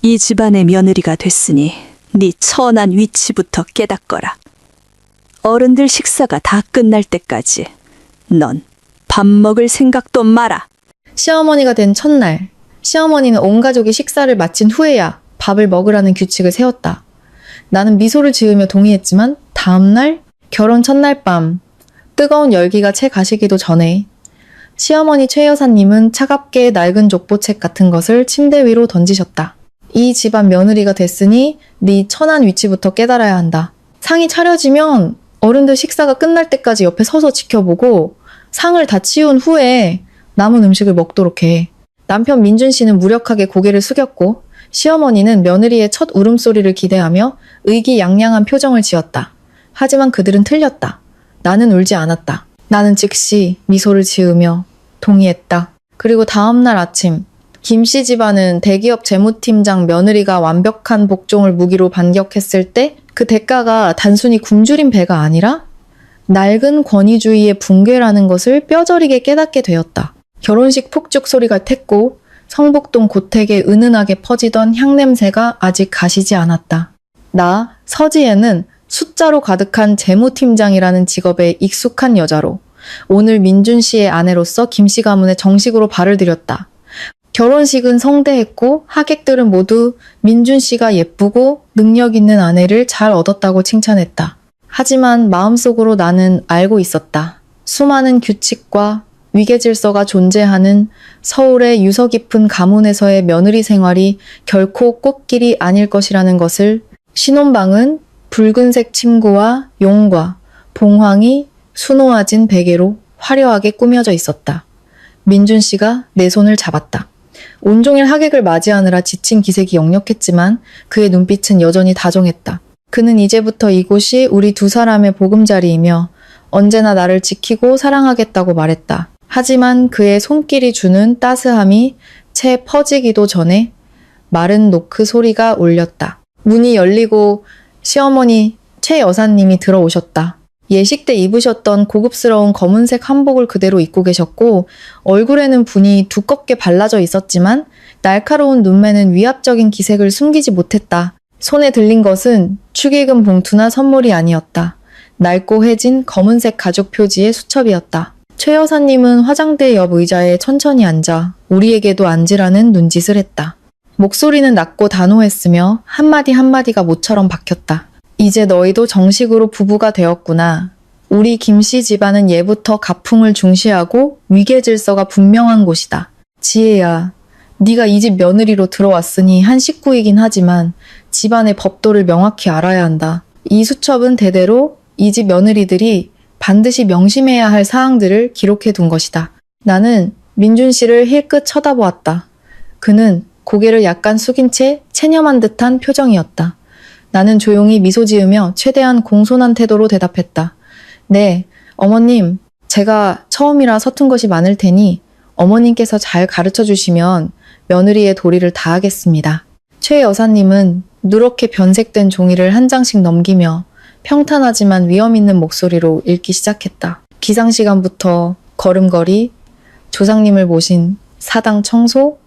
이 집안의 며느리가 됐으니 네 처한 위치부터 깨닫거라. 어른들 식사가 다 끝날 때까지 넌 밥 먹을 생각도 마라. 시어머니가 된 첫날, 시어머니는 온 가족이 식사를 마친 후에야 밥을 먹으라는 규칙을 세웠다. 나는 미소를 지으며 동의했지만 다음날 결혼 첫날 밤 뜨거운 열기가 채 가시기도 전에 시어머니 최 여사님은 차갑게 낡은 족보책 같은 것을 침대 위로 던지셨다. 이 집안 며느리가 됐으니 네 처한 위치부터 깨달아야 한다. 상이 차려지면 어른들 식사가 끝날 때까지 옆에 서서 지켜보고 상을 다 치운 후에 남은 음식을 먹도록 해. 남편 민준 씨는 무력하게 고개를 숙였고 시어머니는 며느리의 첫 울음소리를 기대하며 의기양양한 표정을 지었다. 하지만 그들은 틀렸다. 나는 울지 않았다. 나는 즉시 미소를 지으며 동의했다. 그리고 다음날 아침 김씨 집안은 대기업 재무팀장 며느리가 완벽한 복종을 무기로 반격했을 때 그 대가가 단순히 굶주린 배가 아니라 낡은 권위주의의 붕괴라는 것을 뼈저리게 깨닫게 되었다. 결혼식 폭죽 소리가 텄고 성북동 고택에 은은하게 퍼지던 향냄새가 아직 가시지 않았다. 나, 서지혜는 숫자로 가득한 재무팀장이라는 직업에 익숙한 여자로 오늘 민준 씨의 아내로서 김씨 가문에 정식으로 발을 들였다. 결혼식은 성대했고 하객들은 모두 민준 씨가 예쁘고 능력 있는 아내를 잘 얻었다고 칭찬했다. 하지만 마음속으로 나는 알고 있었다. 수많은 규칙과 위계질서가 존재하는 서울의 유서 깊은 가문에서의 며느리 생활이 결코 꽃길이 아닐 것이라는 것을. 신혼방은 붉은색 침구와 용과 봉황이 수놓아진 베개로 화려하게 꾸며져 있었다. 민준 씨가 내 손을 잡았다. 온종일 하객을 맞이하느라 지친 기색이 역력했지만 그의 눈빛은 여전히 다정했다. 그는 이제부터 이곳이 우리 두 사람의 보금자리이며 언제나 나를 지키고 사랑하겠다고 말했다. 하지만 그의 손길이 주는 따스함이 채 퍼지기도 전에 마른 노크 소리가 울렸다. 문이 열리고 시어머니 최 여사님이 들어오셨다. 예식 때 입으셨던 고급스러운 검은색 한복을 그대로 입고 계셨고 얼굴에는 분이 두껍게 발라져 있었지만 날카로운 눈매는 위압적인 기색을 숨기지 못했다. 손에 들린 것은 축의금 봉투나 선물이 아니었다. 낡고 해진 검은색 가죽 표지의 수첩이었다. 최 여사님은 화장대 옆 의자에 천천히 앉아 우리에게도 앉으라는 눈짓을 했다. 목소리는 낮고 단호했으며 한마디 한마디가 모처럼 박혔다. 이제 너희도 정식으로 부부가 되었구나. 우리 김씨 집안은 예부터 가풍을 중시하고 위계 질서가 분명한 곳이다. 지혜야, 네가 이 집 며느리로 들어왔으니 한 식구이긴 하지만 집안의 법도를 명확히 알아야 한다. 이 수첩은 대대로 이 집 며느리들이 반드시 명심해야 할 사항들을 기록해 둔 것이다. 나는 민준 씨를 힐끗 쳐다보았다. 그는 고개를 약간 숙인 채 체념한 듯한 표정이었다. 나는 조용히 미소 지으며 최대한 공손한 태도로 대답했다. 네, 어머님, 제가 처음이라 서툰 것이 많을 테니 어머님께서 잘 가르쳐 주시면 며느리의 도리를 다하겠습니다. 최 여사님은 누렇게 변색된 종이를 한 장씩 넘기며 평탄하지만 위험 있는 목소리로 읽기 시작했다. 기상시간부터 걸음걸이, 조상님을 모신 사당 청소,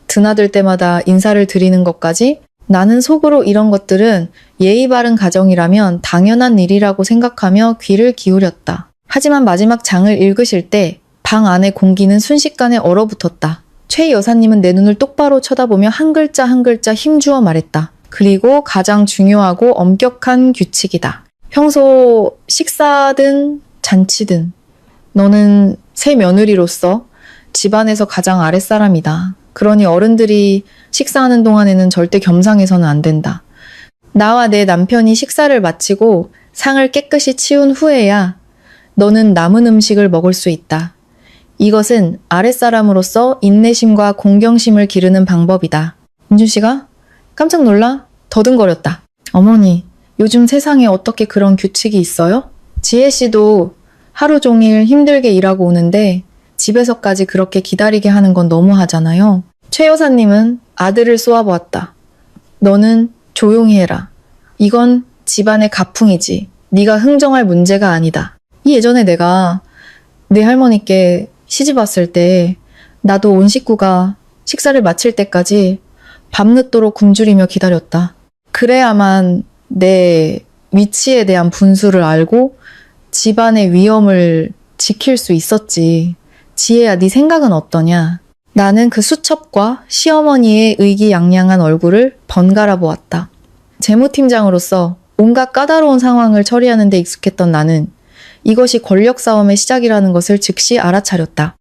드나들 때마다 인사를 드리는 것까지. 나는 속으로 이런 것들은 예의 바른 가정이라면 당연한 일이라고 생각하며 귀를 기울였다. 하지만 마지막 장을 읽으실 때 방 안의 공기는 순식간에 얼어붙었다. 최 여사님은 내 눈을 똑바로 쳐다보며 한 글자 한 글자 힘주어 말했다. 그리고 가장 중요하고 엄격한 규칙이다. 평소 식사든 잔치든 너는 새 며느리로서 집안에서 가장 아랫사람이다. 그러니 어른들이 식사하는 동안에는 절대 겸상해서는 안 된다. 나와 내 남편이 식사를 마치고 상을 깨끗이 치운 후에야 너는 남은 음식을 먹을 수 있다. 이것은 아랫사람으로서 인내심과 공경심을 기르는 방법이다. 민준 씨가 깜짝 놀라 더듬거렸다. 어머니, 요즘 세상에 어떻게 그런 규칙이 있어요? 지혜 씨도 하루 종일 힘들게 일하고 오는데 집에서까지 그렇게 기다리게 하는 건 너무하잖아요. 최 여사님은 아들을 쏘아보았다. 너는 조용히 해라. 이건 집안의 가풍이지. 네가 흥정할 문제가 아니다. 이 예전에 내가 내 할머니께 시집 왔을 때 나도 온 식구가 식사를 마칠 때까지 밤늦도록 굶주리며 기다렸다. 그래야만 내 위치에 대한 분수를 알고 집안의 위험을 지킬 수 있었지. 지혜야, 네 생각은 어떠냐? 나는 그 수첩과 시어머니의 의기양양한 얼굴을 번갈아 보았다. 재무팀장으로서 온갖 까다로운 상황을 처리하는 데 익숙했던 나는 이것이 권력 싸움의 시작이라는 것을 즉시 알아차렸다.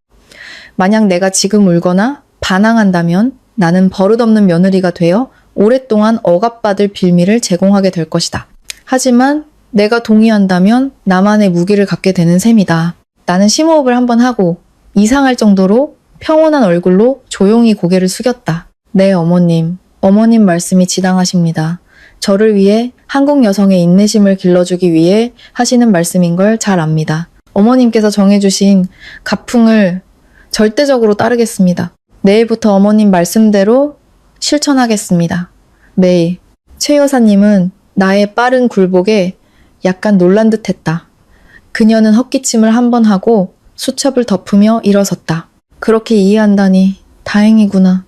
만약 내가 지금 울거나 반항한다면 나는 버릇없는 며느리가 되어 오랫동안 억압받을 빌미를 제공하게 될 것이다. 하지만 내가 동의한다면 나만의 무기를 갖게 되는 셈이다. 나는 심호흡을 한번 하고 이상할 정도로 평온한 얼굴로 조용히 고개를 숙였다. 네, 어머님. 어머님 말씀이 지당하십니다. 저를 위해 한국 여성의 인내심을 길러주기 위해 하시는 말씀인 걸 잘 압니다. 어머님께서 정해주신 가풍을 절대적으로 따르겠습니다. 내일부터 어머님 말씀대로 실천하겠습니다. 매일. 최 여사님은 나의 빠른 굴복에 약간 놀란 듯 했다. 그녀는 헛기침을 한 번 하고 수첩을 덮으며 일어섰다. 그렇게 이해한다니 다행이구나.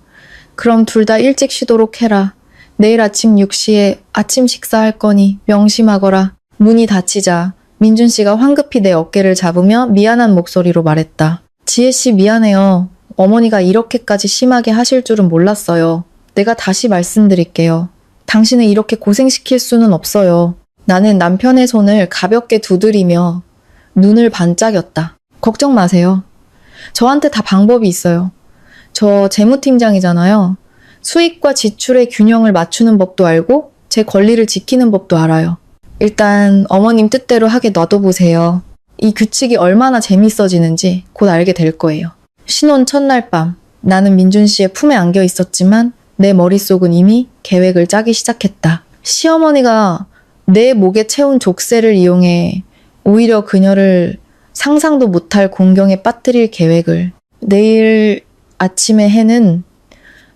그럼 둘 다 일찍 쉬도록 해라. 내일 아침 6시에 아침 식사할 거니 명심하거라. 문이 닫히자 민준 씨가 황급히 내 어깨를 잡으며 미안한 목소리로 말했다. 지혜 씨 미안해요. 어머니가 이렇게까지 심하게 하실 줄은 몰랐어요. 내가 다시 말씀드릴게요. 당신을 이렇게 고생시킬 수는 없어요. 나는 남편의 손을 가볍게 두드리며 눈을 반짝였다. 걱정 마세요. 저한테 다 방법이 있어요. 저 재무팀장이잖아요. 수익과 지출의 균형을 맞추는 법도 알고 제 권리를 지키는 법도 알아요. 일단 어머님 뜻대로 하게 놔둬보세요. 이 규칙이 얼마나 재밌어지는지 곧 알게 될 거예요. 신혼 첫날 밤, 나는 민준 씨의 품에 안겨 있었지만 내 머릿속은 이미 계획을 짜기 시작했다. 시어머니가 내 목에 채운 족쇄를 이용해 오히려 그녀를 상상도 못할 공경에 빠뜨릴 계획을. 내일 아침의 해는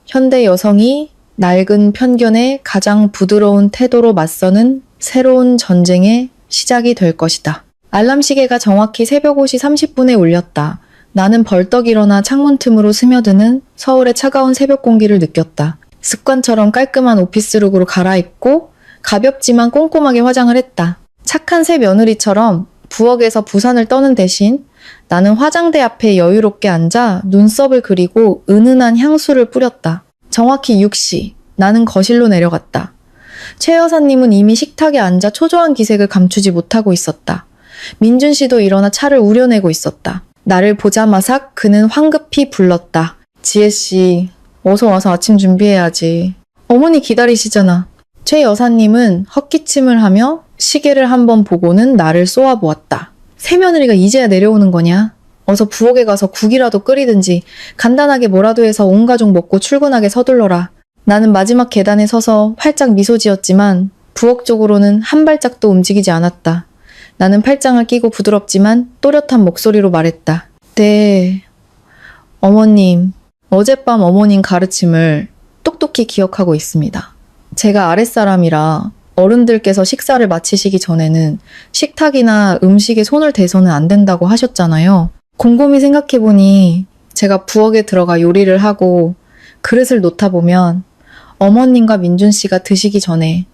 현대 여성이 낡은 편견에 가장 부드러운 태도로 맞서는 새로운 전쟁의 시작이 될 것이다. 알람 시계가 정확히 새벽 5시 30분에 울렸다. 나는 벌떡 일어나 창문 틈으로 스며드는 서울의 차가운 새벽 공기를 느꼈다. 습관처럼 깔끔한 오피스룩으로 갈아입고 가볍지만 꼼꼼하게 화장을 했다. 착한 새 며느리처럼 부엌에서 부산을 떠는 대신 나는 화장대 앞에 여유롭게 앉아 눈썹을 그리고 은은한 향수를 뿌렸다. 정확히 6시, 나는 거실로 내려갔다. 최 여사님은 이미 식탁에 앉아 초조한 기색을 감추지 못하고 있었다. 민준 씨도 일어나 차를 우려내고 있었다. 나를 보자마자 그는 황급히 불렀다. 지혜 씨, 어서 와서 아침 준비해야지. 어머니 기다리시잖아. 최 여사님은 헛기침을 하며 시계를 한번 보고는 나를 쏘아보았다. 새며느리가 이제야 내려오는 거냐? 어서 부엌에 가서 국이라도 끓이든지 간단하게 뭐라도 해서 온 가족 먹고 출근하게 서둘러라. 나는 마지막 계단에 서서 활짝 미소 지었지만 부엌 쪽으로는 한 발짝도 움직이지 않았다. 나는 팔짱을 끼고 부드럽지만 또렷한 목소리로 말했다. 네, 어머님. 어젯밤 어머님 가르침을 똑똑히 기억하고 있습니다. 제가 아랫사람이라 어른들께서 식사를 마치시기 전에는 식탁이나 음식에 손을 대서는 안 된다고 하셨잖아요. 곰곰이 생각해보니 제가 부엌에 들어가 요리를 하고 그릇을 놓다 보면 어머님과 민준 씨가 드시기 전에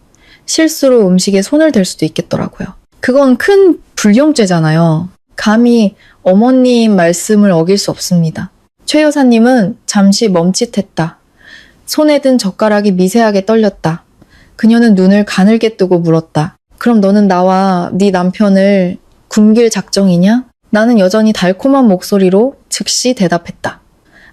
실수로 음식에 손을 댈 수도 있겠더라고요. 그건 큰 불경죄잖아요. 감히 어머님 말씀을 어길 수 없습니다. 최 여사님은 잠시 멈칫했다. 손에 든 젓가락이 미세하게 떨렸다. 그녀는 눈을 가늘게 뜨고 물었다. 그럼 너는 나와 네 남편을 굶길 작정이냐? 나는 여전히 달콤한 목소리로 즉시 대답했다.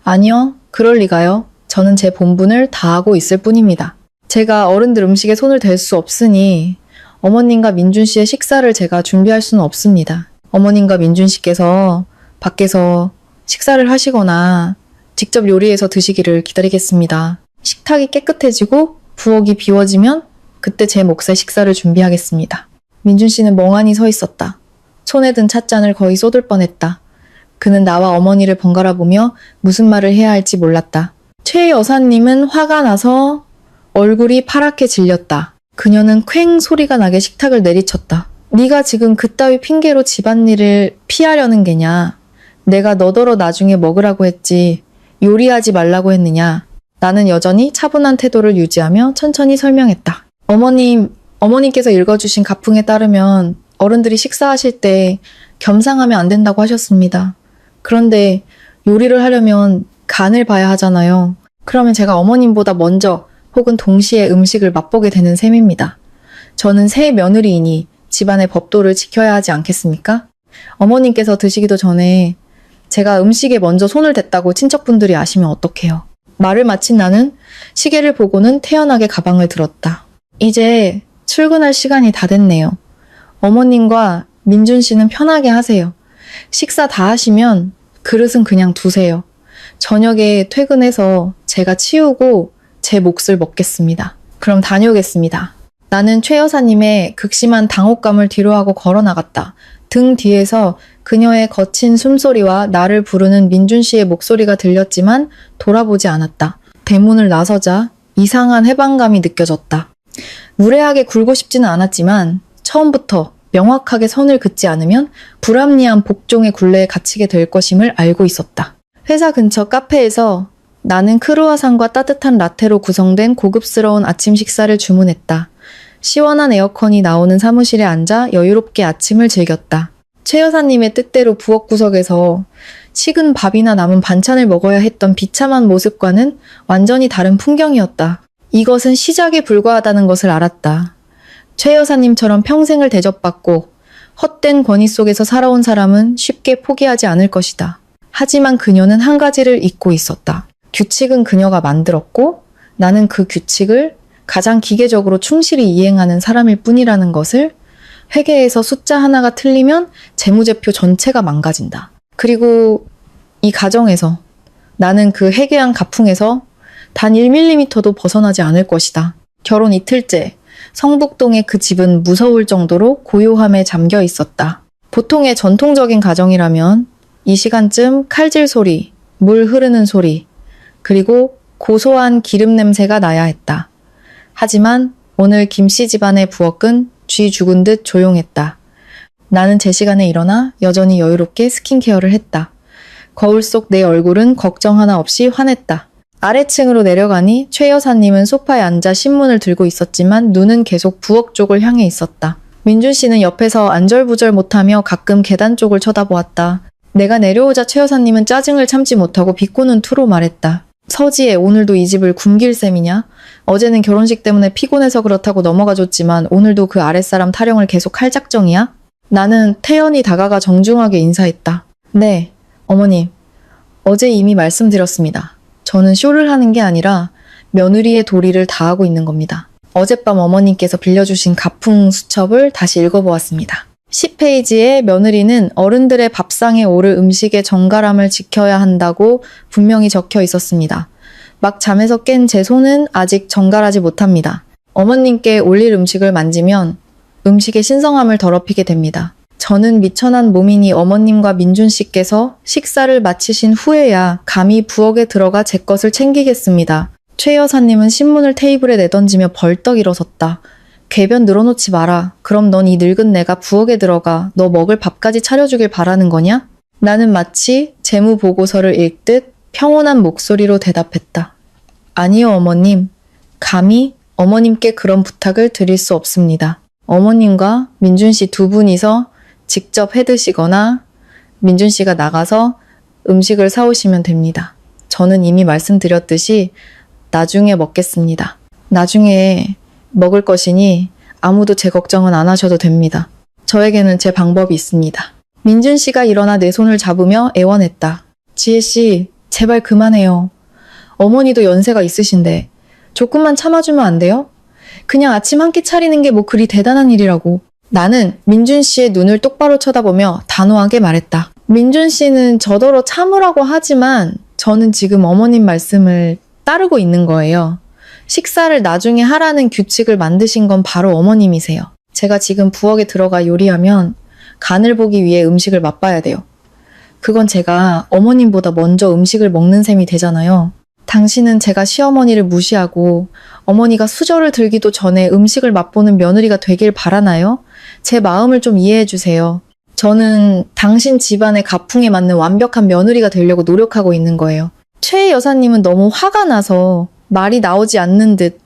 아니요, 그럴 리가요. 저는 제 본분을 다하고 있을 뿐입니다. 제가 어른들 음식에 손을 댈 수 없으니 어머님과 민준 씨의 식사를 제가 준비할 수는 없습니다. 어머님과 민준 씨께서 밖에서 식사를 하시거나 직접 요리해서 드시기를 기다리겠습니다. 식탁이 깨끗해지고 부엌이 비워지면 그때 제 몫의 식사를 준비하겠습니다. 민준 씨는 멍하니 서 있었다. 손에 든 찻잔을 거의 쏟을 뻔했다. 그는 나와 어머니를 번갈아 보며 무슨 말을 해야 할지 몰랐다. 최 여사님은 화가 나서 얼굴이 파랗게 질렸다. 그녀는 퀭 소리가 나게 식탁을 내리쳤다. 네가 지금 그따위 핑계로 집안일을 피하려는 게냐? 내가 너더러 나중에 먹으라고 했지 요리하지 말라고 했느냐? 나는 여전히 차분한 태도를 유지하며 천천히 설명했다. 어머님께서 읽어주신 가풍에 따르면 어른들이 식사하실 때 겸상하면 안 된다고 하셨습니다. 그런데 요리를 하려면 간을 봐야 하잖아요. 그러면 제가 어머님보다 먼저 혹은 동시에 음식을 맛보게 되는 셈입니다. 저는 새 며느리이니 집안의 법도를 지켜야 하지 않겠습니까? 어머님께서 드시기도 전에 제가 음식에 먼저 손을 댔다고 친척분들이 아시면 어떡해요. 말을 마친 나는 시계를 보고는 태연하게 가방을 들었다. 이제 출근할 시간이 다 됐네요. 어머님과 민준 씨는 편하게 하세요. 식사 다 하시면 그릇은 그냥 두세요. 저녁에 퇴근해서 제가 치우고 제 몫을 먹겠습니다. 그럼 다녀오겠습니다. 나는 최 여사님의 극심한 당혹감을 뒤로하고 걸어 나갔다. 등 뒤에서 그녀의 거친 숨소리와 나를 부르는 민준 씨의 목소리가 들렸지만 돌아보지 않았다. 대문을 나서자 이상한 해방감이 느껴졌다. 무례하게 굴고 싶지는 않았지만 처음부터 명확하게 선을 긋지 않으면 불합리한 복종의 굴레에 갇히게 될 것임을 알고 있었다. 회사 근처 카페에서 나는 크루아상과 따뜻한 라테로 구성된 고급스러운 아침 식사를 주문했다. 시원한 에어컨이 나오는 사무실에 앉아 여유롭게 아침을 즐겼다. 최 여사님의 뜻대로 부엌 구석에서 식은 밥이나 남은 반찬을 먹어야 했던 비참한 모습과는 완전히 다른 풍경이었다. 이것은 시작에 불과하다는 것을 알았다. 최 여사님처럼 평생을 대접받고 헛된 권위 속에서 살아온 사람은 쉽게 포기하지 않을 것이다. 하지만 그녀는 한 가지를 잊고 있었다. 규칙은 그녀가 만들었고 나는 그 규칙을 가장 기계적으로 충실히 이행하는 사람일 뿐이라는 것을. 회계에서 숫자 하나가 틀리면 재무제표 전체가 망가진다. 그리고 이 가정에서 나는 그 해괴한 가풍에서 단 1mm도 벗어나지 않을 것이다. 결혼 이틀째 성북동의 그 집은 무서울 정도로 고요함에 잠겨 있었다. 보통의 전통적인 가정이라면 이 시간쯤 칼질 소리, 물 흐르는 소리, 그리고 고소한 기름 냄새가 나야 했다. 하지만 오늘 김씨 집안의 부엌은 쥐 죽은 듯 조용했다. 나는 제 시간에 일어나 여전히 여유롭게 스킨케어를 했다. 거울 속 내 얼굴은 걱정 하나 없이 환했다. 아래층으로 내려가니 최 여사님은 소파에 앉아 신문을 들고 있었지만 눈은 계속 부엌 쪽을 향해 있었다. 민준 씨는 옆에서 안절부절 못하며 가끔 계단 쪽을 쳐다보았다. 내가 내려오자 최 여사님은 짜증을 참지 못하고 비꼬는 투로 말했다. 서지혜, 오늘도 이 집을 굶길 셈이냐? 어제는 결혼식 때문에 피곤해서 그렇다고 넘어가줬지만 오늘도 그 아랫사람 타령을 계속 할 작정이야? 나는 태연히 다가가 정중하게 인사했다. 네, 어머님. 어제 이미 말씀드렸습니다. 저는 쇼를 하는 게 아니라 며느리의 도리를 다하고 있는 겁니다. 어젯밤 어머님께서 빌려주신 가풍 수첩을 다시 읽어보았습니다. 10페이지에 며느리는 어른들의 밥상에 오를 음식의 정갈함을 지켜야 한다고 분명히 적혀 있었습니다. 막 잠에서 깬 제 손은 아직 정갈하지 못합니다. 어머님께 올릴 음식을 만지면 음식의 신성함을 더럽히게 됩니다. 저는 미천한 몸이니 어머님과 민준 씨께서 식사를 마치신 후에야 감히 부엌에 들어가 제 것을 챙기겠습니다. 최 여사님은 신문을 테이블에 내던지며 벌떡 일어섰다. 궤변 늘어놓지 마라. 그럼 넌 이 늙은 내가 부엌에 들어가 너 먹을 밥까지 차려주길 바라는 거냐? 나는 마치 재무보고서를 읽듯 평온한 목소리로 대답했다. 아니요, 어머님. 감히 어머님께 그런 부탁을 드릴 수 없습니다. 어머님과 민준 씨 두 분이서 직접 해드시거나 민준 씨가 나가서 음식을 사오시면 됩니다. 저는 이미 말씀드렸듯이 나중에 먹겠습니다. 나중에 먹을 것이니 아무도 제 걱정은 안 하셔도 됩니다. 저에게는 제 방법이 있습니다. 민준 씨가 일어나 내 손을 잡으며 애원했다. 지혜 씨, 제발 그만해요. 어머니도 연세가 있으신데 조금만 참아주면 안 돼요? 그냥 아침 한 끼 차리는 게 뭐 그리 대단한 일이라고. 나는 민준 씨의 눈을 똑바로 쳐다보며 단호하게 말했다. 민준 씨는 저더러 참으라고 하지만 저는 지금 어머님 말씀을 따르고 있는 거예요. 식사를 나중에 하라는 규칙을 만드신 건 바로 어머님이세요. 제가 지금 부엌에 들어가 요리하면 간을 보기 위해 음식을 맛봐야 돼요. 그건 제가 어머님보다 먼저 음식을 먹는 셈이 되잖아요. 당신은 제가 시어머니를 무시하고 어머니가 수저를 들기도 전에 음식을 맛보는 며느리가 되길 바라나요? 제 마음을 좀 이해해 주세요. 저는 당신 집안의 가풍에 맞는 완벽한 며느리가 되려고 노력하고 있는 거예요. 최 여사님은 너무 화가 나서 말이 나오지 않는 듯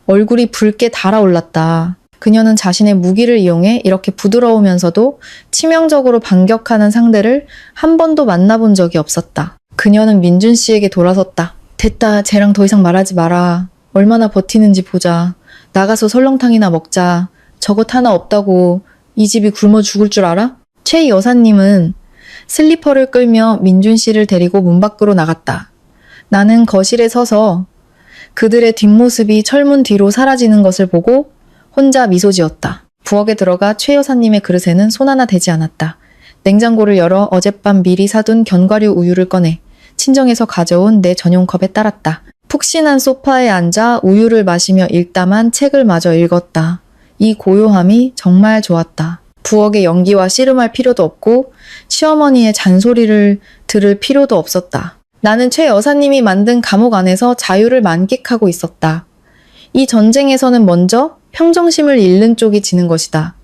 얼굴이 붉게 달아올랐다. 그녀는 자신의 무기를 이용해 이렇게 부드러우면서도 치명적으로 반격하는 상대를 한 번도 만나본 적이 없었다. 그녀는 민준 씨에게 돌아섰다. 됐다. 쟤랑 더 이상 말하지 마라. 얼마나 버티는지 보자. 나가서 설렁탕이나 먹자. 저것 하나 없다고 이 집이 굶어 죽을 줄 알아? 최 여사님은 슬리퍼를 끌며 민준 씨를 데리고 문 밖으로 나갔다. 나는 거실에 서서 그들의 뒷모습이 철문 뒤로 사라지는 것을 보고 혼자 미소 지었다. 부엌에 들어가 최 여사님의 그릇에는 손 하나 대지 않았다. 냉장고를 열어 어젯밤 미리 사둔 견과류 우유를 꺼내 친정에서 가져온 내 전용컵에 따랐다. 푹신한 소파에 앉아 우유를 마시며 읽다만 책을 마저 읽었다. 이 고요함이 정말 좋았다. 부엌의 연기와 씨름할 필요도 없고 시어머니의 잔소리를 들을 필요도 없었다. 나는 최 여사님이 만든 감옥 안에서 자유를 만끽하고 있었다. 이 전쟁에서는 먼저 평정심을 잃는 쪽이 지는 것이다.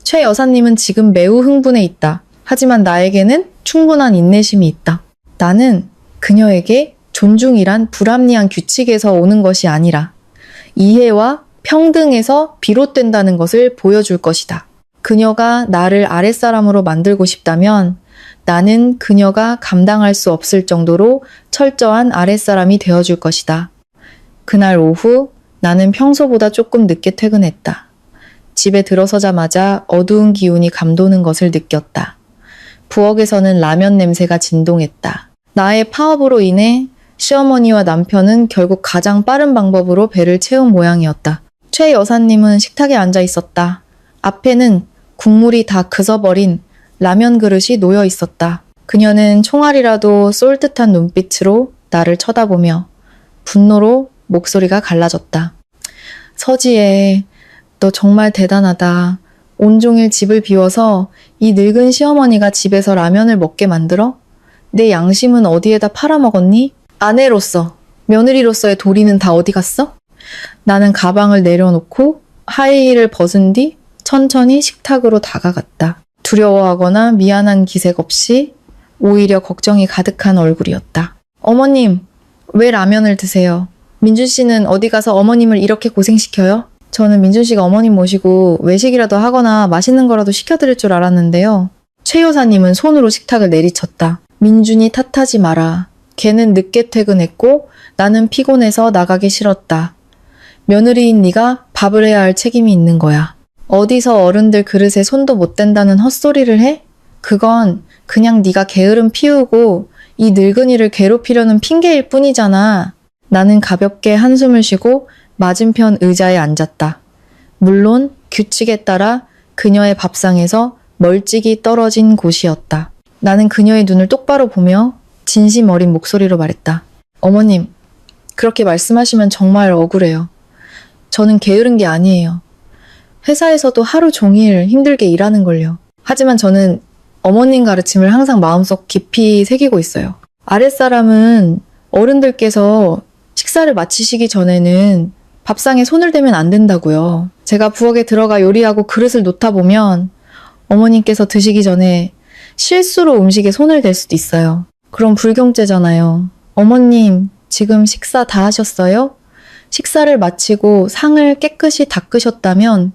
최 여사님은 지금 매우 흥분해 있다. 하지만 나에게는 충분한 인내심이 있다. 나는 그녀에게 존중이란 불합리한 규칙에서 오는 것이 아니라 이해와 평등에서 비롯된다는 것을 보여줄 것이다. 그녀가 나를 아랫사람으로 만들고 싶다면 나는 그녀가 감당할 수 없을 정도로 철저한 아랫사람이 되어줄 것이다. 그날 오후 나는 평소보다 조금 늦게 퇴근했다. 집에 들어서자마자 어두운 기운이 감도는 것을 느꼈다. 부엌에서는 라면 냄새가 진동했다. 나의 파업으로 인해 시어머니와 남편은 결국 가장 빠른 방법으로 배를 채운 모양이었다. 최 여사님은 식탁에 앉아 있었다. 앞에는 국물이 다 그져버린 라면 그릇이 놓여 있었다. 그녀는 총알이라도 쏠 듯한 눈빛으로 나를 쳐다보며 분노로 목소리가 갈라졌다. 서지혜, 너 정말 대단하다. 온종일 집을 비워서 이 늙은 시어머니가 집에서 라면을 먹게 만들어? 내 양심은 어디에다 팔아먹었니? 아내로서, 며느리로서의 도리는 다 어디 갔어? 나는 가방을 내려놓고 하이힐을 벗은 뒤 천천히 식탁으로 다가갔다. 두려워하거나 미안한 기색 없이 오히려 걱정이 가득한 얼굴이었다. 어머님, 왜 라면을 드세요? 민준 씨는 어디 가서 어머님을 이렇게 고생시켜요? 저는 민준 씨가 어머님 모시고 외식이라도 하거나 맛있는 거라도 시켜드릴 줄 알았는데요. 최 여사님은 손으로 식탁을 내리쳤다. 민준이 탓하지 마라. 걔는 늦게 퇴근했고 나는 피곤해서 나가기 싫었다. 며느리인 네가 밥을 해야 할 책임이 있는 거야. 어디서 어른들 그릇에 손도 못 댄다는 헛소리를 해? 그건 그냥 네가 게으름 피우고 이 늙은이를 괴롭히려는 핑계일 뿐이잖아. 나는 가볍게 한숨을 쉬고 맞은편 의자에 앉았다. 물론 규칙에 따라 그녀의 밥상에서 멀찍이 떨어진 곳이었다. 나는 그녀의 눈을 똑바로 보며 진심 어린 목소리로 말했다. 어머님, 그렇게 말씀하시면 정말 억울해요. 저는 게으른 게 아니에요. 회사에서도 하루 종일 힘들게 일하는 걸요. 하지만 저는 어머님 가르침을 항상 마음속 깊이 새기고 있어요. 아랫사람은 어른들께서 식사를 마치시기 전에는 밥상에 손을 대면 안 된다고요. 제가 부엌에 들어가 요리하고 그릇을 놓다 보면 어머님께서 드시기 전에 실수로 음식에 손을 댈 수도 있어요. 그럼 불경죄잖아요. 어머님, 지금 식사 다 하셨어요? 식사를 마치고 상을 깨끗이 닦으셨다면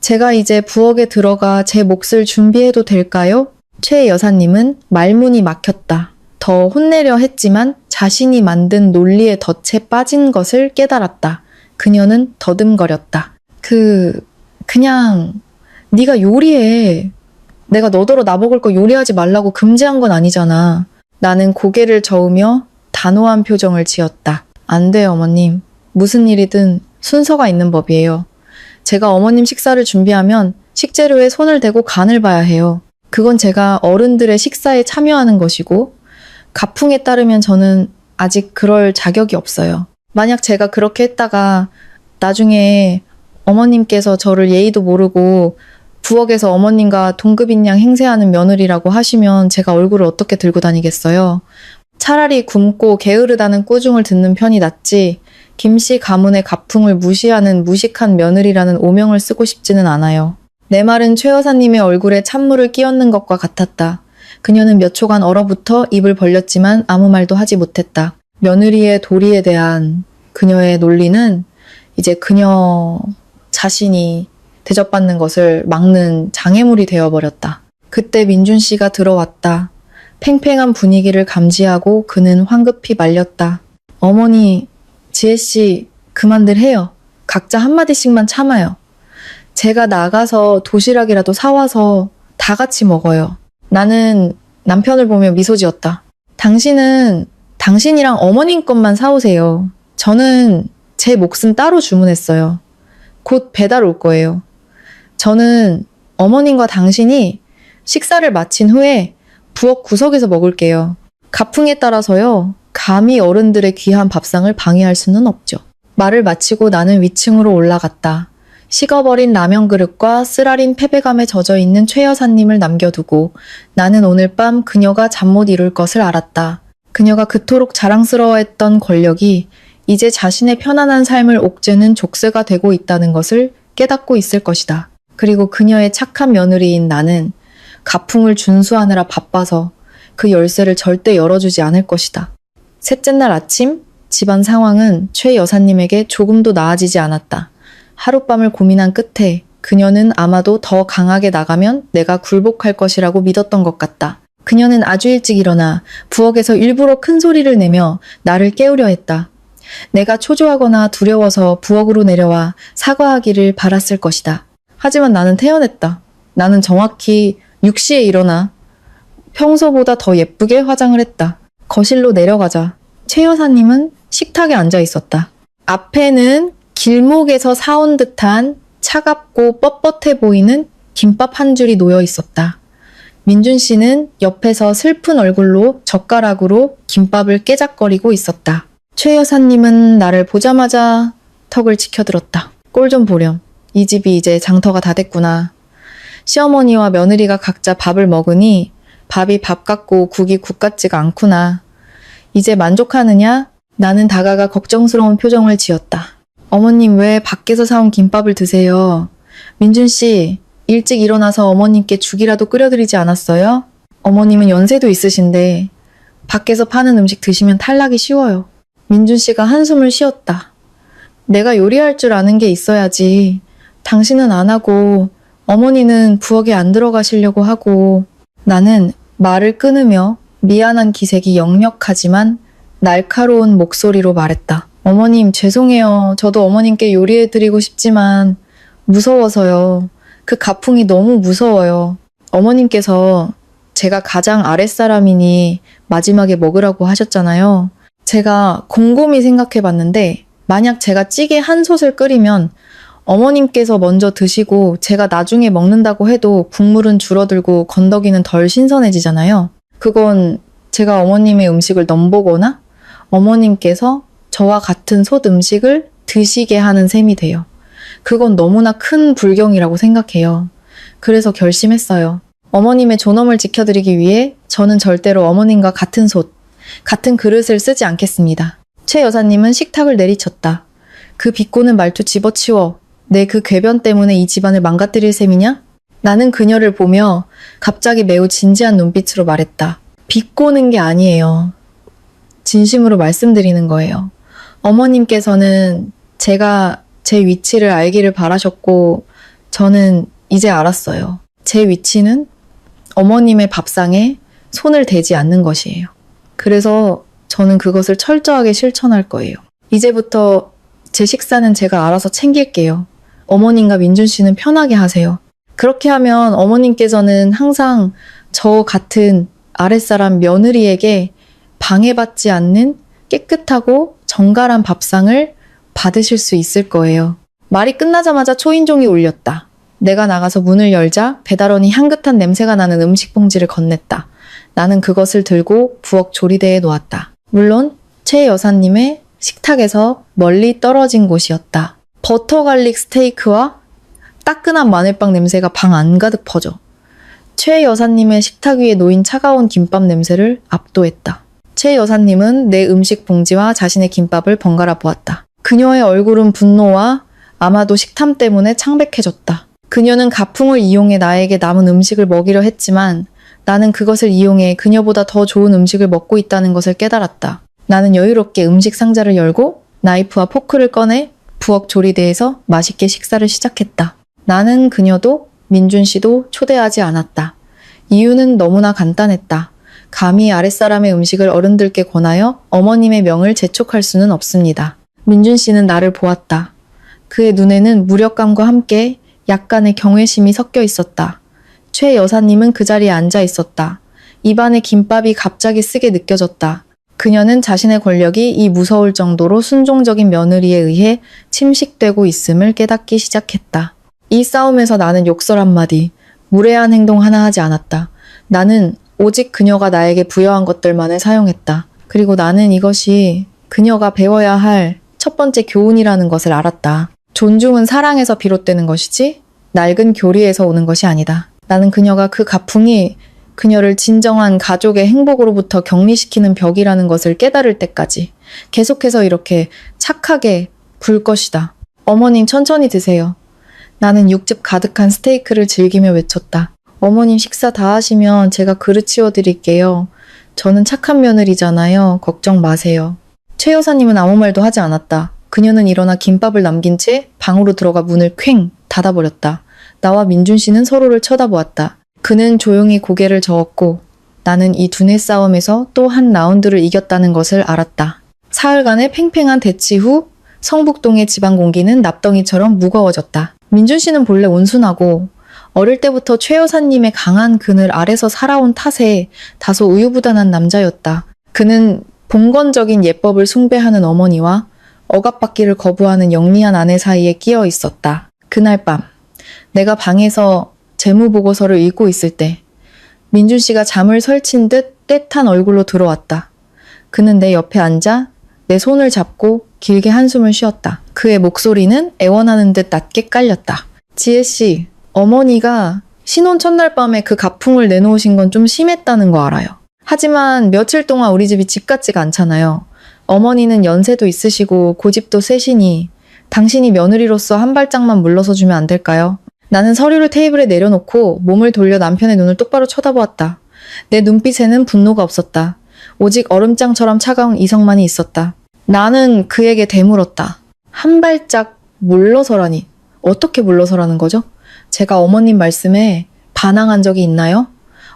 제가 이제 부엌에 들어가 제 몫을 준비해도 될까요? 최 여사님은 말문이 막혔다. 더 혼내려 했지만 자신이 만든 논리의 덫에 빠진 것을 깨달았다. 그녀는 더듬거렸다. 그냥 네가 요리해. 내가 너더러 나먹을 거 요리하지 말라고 금지한 건 아니잖아. 나는 고개를 저으며 단호한 표정을 지었다. 안 돼요, 어머님. 무슨 일이든 순서가 있는 법이에요. 제가 어머님 식사를 준비하면 식재료에 손을 대고 간을 봐야 해요. 그건 제가 어른들의 식사에 참여하는 것이고 가풍에 따르면 저는 아직 그럴 자격이 없어요. 만약 제가 그렇게 했다가 나중에 어머님께서 저를 예의도 모르고 부엌에서 어머님과 동급인 양 행세하는 며느리라고 하시면 제가 얼굴을 어떻게 들고 다니겠어요? 차라리 굶고 게으르다는 꾸중을 듣는 편이 낫지 김씨 가문의 가풍을 무시하는 무식한 며느리라는 오명을 쓰고 싶지는 않아요. 내 말은 최 여사님의 얼굴에 찬물을 끼얹는 것과 같았다. 그녀는 몇 초간 얼어붙어 입을 벌렸지만 아무 말도 하지 못했다. 며느리의 도리에 대한 그녀의 논리는 이제 그녀 자신이 대접받는 것을 막는 장애물이 되어버렸다. 그때 민준 씨가 들어왔다. 팽팽한 분위기를 감지하고 그는 황급히 말렸다. 어머니, 지혜 씨 그만들 해요. 각자 한마디씩만 참아요. 제가 나가서 도시락이라도 사와서 다 같이 먹어요. 나는 남편을 보며 미소 지었다. 당신은 당신이랑 어머님 것만 사오세요. 저는 제 몫은 따로 주문했어요. 곧 배달 올 거예요. 저는 어머님과 당신이 식사를 마친 후에 부엌 구석에서 먹을게요. 가풍에 따라서요. 감히 어른들의 귀한 밥상을 방해할 수는 없죠. 말을 마치고 나는 위층으로 올라갔다. 식어버린 라면 그릇과 쓰라린 패배감에 젖어있는 최 여사님을 남겨두고 나는 오늘 밤 그녀가 잠 못 이룰 것을 알았다. 그녀가 그토록 자랑스러워했던 권력이 이제 자신의 편안한 삶을 옥죄는 족쇄가 되고 있다는 것을 깨닫고 있을 것이다. 그리고 그녀의 착한 며느리인 나는 가풍을 준수하느라 바빠서 그 열쇠를 절대 열어주지 않을 것이다. 셋째 날 아침 집안 상황은 최 여사님에게 조금도 나아지지 않았다. 하룻밤을 고민한 끝에 그녀는 아마도 더 강하게 나가면 내가 굴복할 것이라고 믿었던 것 같다. 그녀는 아주 일찍 일어나 부엌에서 일부러 큰 소리를 내며 나를 깨우려 했다. 내가 초조하거나 두려워서 부엌으로 내려와 사과하기를 바랐을 것이다. 하지만 나는 태연했다. 나는 정확히 6시에 일어나 평소보다 더 예쁘게 화장을 했다. 거실로 내려가자 최 여사님은 식탁에 앉아 있었다. 앞에는 길목에서 사온 듯한 차갑고 뻣뻣해 보이는 김밥 한 줄이 놓여 있었다. 민준 씨는 옆에서 슬픈 얼굴로 젓가락으로 김밥을 깨작거리고 있었다. 최 여사님은 나를 보자마자 턱을 치켜들었다. 꼴 좀 보렴. 이 집이 이제 장터가 다 됐구나. 시어머니와 며느리가 각자 밥을 먹으니 밥이 밥 같고 국이 국 같지가 않구나. 이제 만족하느냐? 나는 다가가 걱정스러운 표정을 지었다. 어머님 왜 밖에서 사온 김밥을 드세요? 민준 씨, 일찍 일어나서 어머님께 죽이라도 끓여드리지 않았어요? 어머님은 연세도 있으신데 밖에서 파는 음식 드시면 탈나기 쉬워요. 민준 씨가 한숨을 쉬었다. 내가 요리할 줄 아는 게 있어야지. 당신은 안 하고 어머니는 부엌에 안 들어가시려고 하고. 나는 말을 끊으며 미안한 기색이 역력하지만 날카로운 목소리로 말했다. 어머님 죄송해요. 저도 어머님께 요리해드리고 싶지만 무서워서요. 그 가풍이 너무 무서워요. 어머님께서 제가 가장 아랫사람이니 마지막에 먹으라고 하셨잖아요. 제가 곰곰이 생각해봤는데 만약 제가 찌개 한 솥을 끓이면 어머님께서 먼저 드시고 제가 나중에 먹는다고 해도 국물은 줄어들고 건더기는 덜 신선해지잖아요. 그건 제가 어머님의 음식을 넘보거나 어머님께서 저와 같은 솥 음식을 드시게 하는 셈이 돼요. 그건 너무나 큰 불경이라고 생각해요. 그래서 결심했어요. 어머님의 존엄을 지켜드리기 위해 저는 절대로 어머님과 같은 솥, 같은 그릇을 쓰지 않겠습니다. 최 여사님은 식탁을 내리쳤다. 그 비꼬는 말투 집어치워. 내 그 궤변 때문에 이 집안을 망가뜨릴 셈이냐? 나는 그녀를 보며 갑자기 매우 진지한 눈빛으로 말했다. 비꼬는 게 아니에요. 진심으로 말씀드리는 거예요. 어머님께서는 제가 제 위치를 알기를 바라셨고 저는 이제 알았어요. 제 위치는 어머님의 밥상에 손을 대지 않는 것이에요. 그래서 저는 그것을 철저하게 실천할 거예요. 이제부터 제 식사는 제가 알아서 챙길게요. 어머님과 민준 씨는 편하게 하세요. 그렇게 하면 어머님께서는 항상 저 같은 아랫사람 며느리에게 방해받지 않는 깨끗하고 정갈한 밥상을 받으실 수 있을 거예요. 말이 끝나자마자 초인종이 울렸다. 내가 나가서 문을 열자 배달원이 향긋한 냄새가 나는 음식 봉지를 건넸다. 나는 그것을 들고 부엌 조리대에 놓았다. 물론 최 여사님의 식탁에서 멀리 떨어진 곳이었다. 버터 갈릭 스테이크와 따끈한 마늘빵 냄새가 방 안가득 퍼져 최 여사님의 식탁 위에 놓인 차가운 김밥 냄새를 압도했다. 최 여사님은 내 음식 봉지와 자신의 김밥을 번갈아 보았다. 그녀의 얼굴은 분노와 아마도 식탐 때문에 창백해졌다. 그녀는 가풍을 이용해 나에게 남은 음식을 먹이려 했지만 나는 그것을 이용해 그녀보다 더 좋은 음식을 먹고 있다는 것을 깨달았다. 나는 여유롭게 음식 상자를 열고 나이프와 포크를 꺼내 부엌 조리대에서 맛있게 식사를 시작했다. 나는 그녀도 민준 씨도 초대하지 않았다. 이유는 너무나 간단했다. 감히 아랫사람의 음식을 어른들께 권하여 어머님의 명을 재촉할 수는 없습니다. 민준 씨는 나를 보았다. 그의 눈에는 무력감과 함께 약간의 경외심이 섞여 있었다. 최 여사님은 그 자리에 앉아 있었다. 입안에 김밥이 갑자기 쓰게 느껴졌다. 그녀는 자신의 권력이 이 무서울 정도로 순종적인 며느리에 의해 침식되고 있음을 깨닫기 시작했다. 이 싸움에서 나는 욕설 한마디, 무례한 행동 하나 하지 않았다. 나는 오직 그녀가 나에게 부여한 것들만을 사용했다. 그리고 나는 이것이 그녀가 배워야 할 첫 번째 교훈이라는 것을 알았다. 존중은 사랑에서 비롯되는 것이지 낡은 교리에서 오는 것이 아니다. 나는 그녀가 그 가풍이 그녀를 진정한 가족의 행복으로부터 격리시키는 벽이라는 것을 깨달을 때까지 계속해서 이렇게 착하게 굴 것이다. 어머님 천천히 드세요. 나는 육즙 가득한 스테이크를 즐기며 외쳤다. 어머님 식사 다 하시면 제가 그릇 치워드릴게요. 저는 착한 며느리잖아요. 걱정 마세요. 최 여사님은 아무 말도 하지 않았다. 그녀는 일어나 김밥을 남긴 채 방으로 들어가 문을 퀭 닫아버렸다. 나와 민준 씨는 서로를 쳐다보았다. 그는 조용히 고개를 저었고 나는 이 두뇌 싸움에서 또 한 라운드를 이겼다는 것을 알았다. 사흘간의 팽팽한 대치 후 성북동의 집안 공기는 납덩이처럼 무거워졌다. 민준 씨는 본래 온순하고 어릴 때부터 최 여사님의 강한 그늘 아래서 살아온 탓에 다소 우유부단한 남자였다. 그는 봉건적인 예법을 숭배하는 어머니와 억압받기를 거부하는 영리한 아내 사이에 끼어 있었다. 그날 밤 내가 방에서 재무보고서를 읽고 있을 때 민준 씨가 잠을 설친 듯 떼탄 얼굴로 들어왔다. 그는 내 옆에 앉아 내 손을 잡고 길게 한숨을 쉬었다. 그의 목소리는 애원하는 듯 낮게 깔렸다. 지혜 씨, 어머니가 신혼 첫날 밤에 그 가풍을 내놓으신 건 좀 심했다는 거 알아요. 하지만 며칠 동안 우리 집이 집 같지가 않잖아요. 어머니는 연세도 있으시고 고집도 세시니 당신이 며느리로서 한 발짝만 물러서 주면 안 될까요? 나는 서류를 테이블에 내려놓고 몸을 돌려 남편의 눈을 똑바로 쳐다보았다. 내 눈빛에는 분노가 없었다. 오직 얼음장처럼 차가운 이성만이 있었다. 나는 그에게 되물었다. 한 발짝 물러서라니. 어떻게 물러서라는 거죠? 제가 어머님 말씀에 반항한 적이 있나요?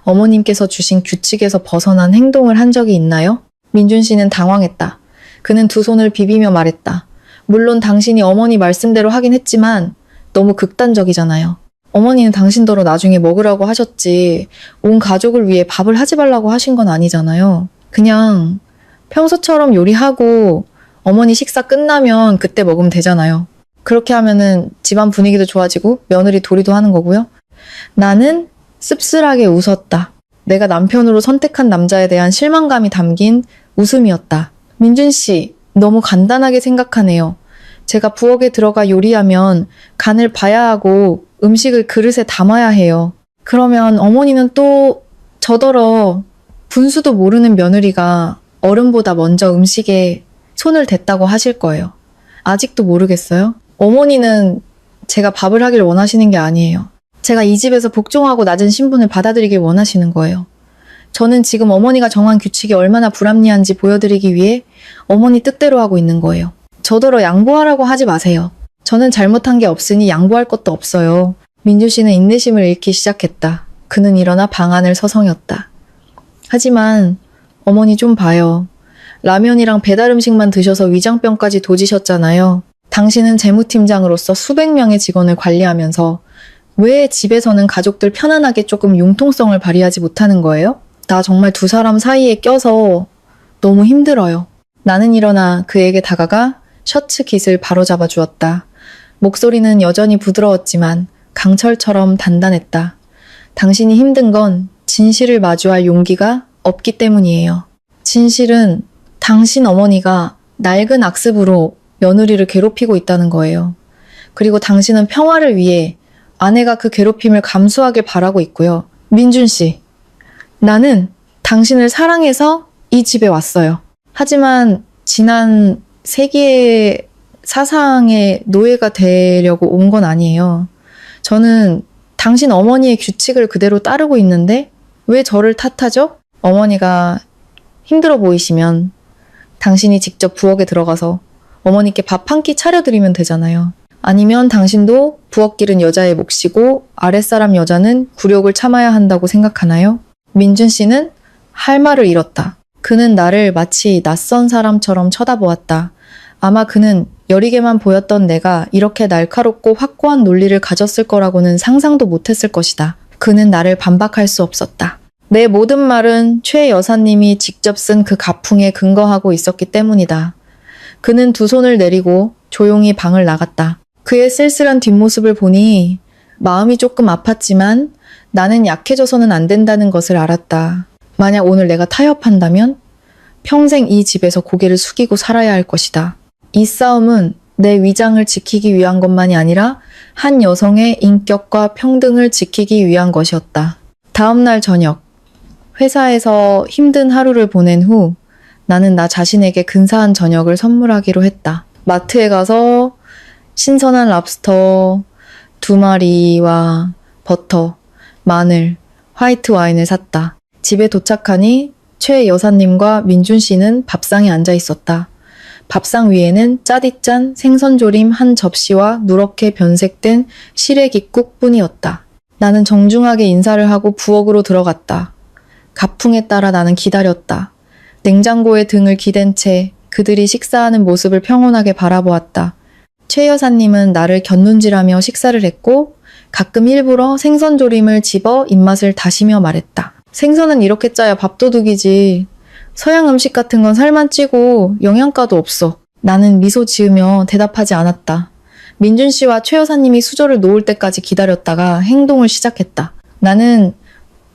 어머님께서 주신 규칙에서 벗어난 행동을 한 적이 있나요? 민준 씨는 당황했다. 그는 두 손을 비비며 말했다. 물론 당신이 어머니 말씀대로 하긴 했지만 너무 극단적이잖아요. 어머니는 당신더러 나중에 먹으라고 하셨지 온 가족을 위해 밥을 하지 말라고 하신 건 아니잖아요. 그냥 평소처럼 요리하고 어머니 식사 끝나면 그때 먹으면 되잖아요. 그렇게 하면은 집안 분위기도 좋아지고 며느리 도리도 하는 거고요. 나는 씁쓸하게 웃었다. 내가 남편으로 선택한 남자에 대한 실망감이 담긴 웃음이었다. 민준 씨, 너무 간단하게 생각하네요. 제가 부엌에 들어가 요리하면 간을 봐야 하고 음식을 그릇에 담아야 해요. 그러면 어머니는 또 저더러 분수도 모르는 며느리가 어른보다 먼저 음식에 손을 댔다고 하실 거예요. 아직도 모르겠어요? 어머니는 제가 밥을 하길 원하시는 게 아니에요. 제가 이 집에서 복종하고 낮은 신분을 받아들이길 원하시는 거예요. 저는 지금 어머니가 정한 규칙이 얼마나 불합리한지 보여드리기 위해 어머니 뜻대로 하고 있는 거예요. 저더러 양보하라고 하지 마세요. 저는 잘못한 게 없으니 양보할 것도 없어요. 민주 씨는 인내심을 잃기 시작했다. 그는 일어나 방 안을 서성였다. 하지만 어머니 좀 봐요. 라면이랑 배달 음식만 드셔서 위장병까지 도지셨잖아요. 당신은 재무팀장으로서 수백 명의 직원을 관리하면서 왜 집에서는 가족들 편안하게 조금 융통성을 발휘하지 못하는 거예요? 나 정말 두 사람 사이에 껴서 너무 힘들어요. 나는 일어나 그에게 다가가 셔츠 깃을 바로잡아 주었다. 목소리는 여전히 부드러웠지만 강철처럼 단단했다. 당신이 힘든 건 진실을 마주할 용기가 없기 때문이에요. 진실은 당신 어머니가 낡은 악습으로 며느리를 괴롭히고 있다는 거예요. 그리고 당신은 평화를 위해 아내가 그 괴롭힘을 감수하길 바라고 있고요. 민준 씨, 나는 당신을 사랑해서 이 집에 왔어요. 하지만 지난 세기의 사상의 노예가 되려고 온 건 아니에요. 저는 당신 어머니의 규칙을 그대로 따르고 있는데 왜 저를 탓하죠? 어머니가 힘들어 보이시면 당신이 직접 부엌에 들어가서 어머니께 밥 한 끼 차려드리면 되잖아요. 아니면 당신도 부엌 길은 여자의 몫이고 아랫사람 여자는 굴욕을 참아야 한다고 생각하나요? 민준 씨는 할 말을 잃었다. 그는 나를 마치 낯선 사람처럼 쳐다보았다. 아마 그는 여리게만 보였던 내가 이렇게 날카롭고 확고한 논리를 가졌을 거라고는 상상도 못했을 것이다. 그는 나를 반박할 수 없었다. 내 모든 말은 최 여사님이 직접 쓴 그 가풍에 근거하고 있었기 때문이다. 그는 두 손을 내리고 조용히 방을 나갔다. 그의 쓸쓸한 뒷모습을 보니 마음이 조금 아팠지만 나는 약해져서는 안 된다는 것을 알았다. 만약 오늘 내가 타협한다면 평생 이 집에서 고개를 숙이고 살아야 할 것이다. 이 싸움은 내 위장을 지키기 위한 것만이 아니라 한 여성의 인격과 평등을 지키기 위한 것이었다. 다음 날 저녁, 회사에서 힘든 하루를 보낸 후 나는 나 자신에게 근사한 저녁을 선물하기로 했다. 마트에 가서 신선한 랍스터 2마리와 버터, 마늘, 화이트 와인을 샀다. 집에 도착하니 최 여사님과 민준 씨는 밥상에 앉아 있었다. 밥상 위에는 짜디짠 생선조림 한 접시와 누렇게 변색된 시래기국뿐이었다. 나는 정중하게 인사를 하고 부엌으로 들어갔다. 가풍에 따라 나는 기다렸다. 냉장고에 등을 기댄 채 그들이 식사하는 모습을 평온하게 바라보았다. 최 여사님은 나를 곁눈질하며 식사를 했고 가끔 일부러 생선조림을 집어 입맛을 다시며 말했다. 생선은 이렇게 짜야 밥도둑이지. 서양 음식 같은 건 살만 찌고 영양가도 없어. 나는 미소 지으며 대답하지 않았다. 민준 씨와 최 여사님이 수저를 놓을 때까지 기다렸다가 행동을 시작했다. 나는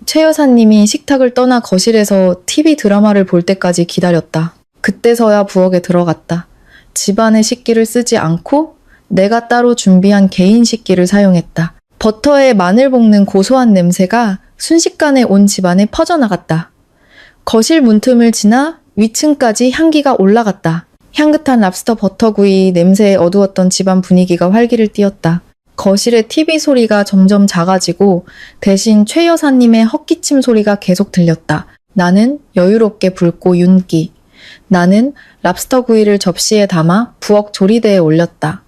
최 여사님이 식탁을 떠나 거실에서 TV 드라마를 볼 때까지 기다렸다. 그때서야 부엌에 들어갔다. 집안의 식기를 쓰지 않고 내가 따로 준비한 개인 식기를 사용했다. 버터에 마늘 볶는 고소한 냄새가 순식간에 온 집안에 퍼져나갔다. 거실 문틈을 지나 위층까지 향기가 올라갔다. 향긋한 랍스터 버터구이 냄새에 어두웠던 집안 분위기가 활기를 띠었다. 거실의 TV 소리가 점점 작아지고 대신 최 여사님의 헛기침 소리가 계속 들렸다. 나는 여유롭게 붉고 윤기. 나는 랍스터 구이를 접시에 담아 부엌 조리대에 올렸다.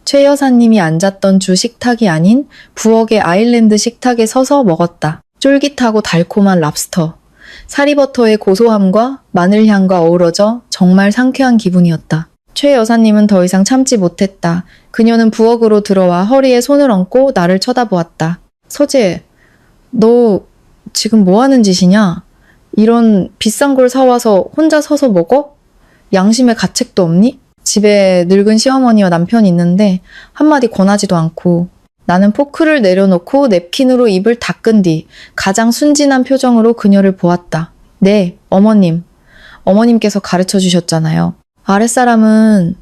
최 여사님이 앉았던 주 식탁이 아닌 부엌의 아일랜드 식탁에 서서 먹었다. 쫄깃하고 달콤한 랍스터. 사리버터의 고소함과 마늘향과 어우러져 정말 상쾌한 기분이었다. 최 여사님은 더 이상 참지 못했다. 그녀는 부엌으로 들어와 허리에 손을 얹고 나를 쳐다보았다. 서재, 너 지금 뭐 하는 짓이냐? 이런 비싼 걸 사와서 혼자 서서 먹어? 양심의 가책도 없니? 집에 늙은 시어머니와 남편이 있는데 한마디 권하지도 않고 나는 포크를 내려놓고 냅킨으로 입을 닦은 뒤 가장 순진한 표정으로 그녀를 보았다. 네, 어머님. 어머님께서 가르쳐 주셨잖아요. 아랫사람은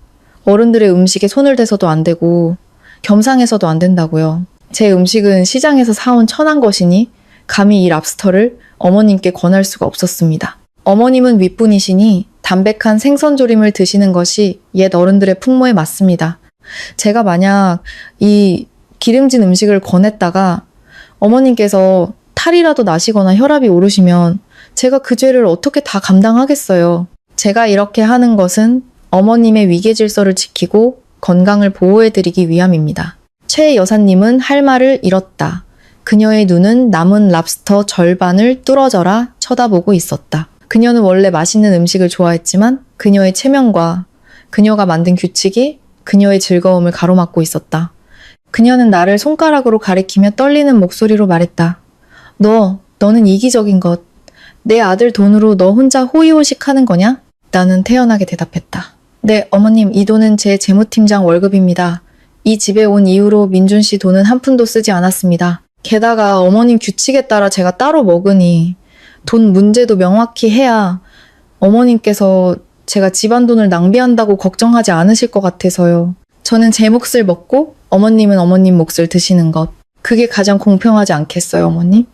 어른들의 음식에 손을 대서도 안 되고 겸상해서도 안 된다고요. 제 음식은 시장에서 사온 천한 것이니 감히 이 랍스터를 어머님께 권할 수가 없었습니다. 어머님은 윗분이시니 담백한 생선조림을 드시는 것이 옛 어른들의 풍모에 맞습니다. 제가 만약 이 기름진 음식을 권했다가 어머님께서 탈이라도 나시거나 혈압이 오르시면 제가 그 죄를 어떻게 다 감당하겠어요. 제가 이렇게 하는 것은 어머님의 위계 질서를 지키고 건강을 보호해드리기 위함입니다. 최 여사님은 할 말을 잃었다. 그녀의 눈은 남은 랍스터 절반을 뚫어져라 쳐다보고 있었다. 그녀는 원래 맛있는 음식을 좋아했지만 그녀의 체면과 그녀가 만든 규칙이 그녀의 즐거움을 가로막고 있었다. 그녀는 나를 손가락으로 가리키며 떨리는 목소리로 말했다. 너는 이기적인 것. 내 아들 돈으로 너 혼자 호의호식 하는 거냐? 나는 태연하게 대답했다. 네, 어머님, 이 돈은 제 재무팀장 월급입니다. 이 집에 온 이후로 민준 씨 돈은 한 푼도 쓰지 않았습니다. 게다가 어머님 규칙에 따라 제가 따로 먹으니 돈 문제도 명확히 해야 어머님께서 제가 집안 돈을 낭비한다고 걱정하지 않으실 것 같아서요. 저는 제 몫을 먹고 어머님은 어머님 몫을 드시는 것. 그게 가장 공평하지 않겠어요, 어머님?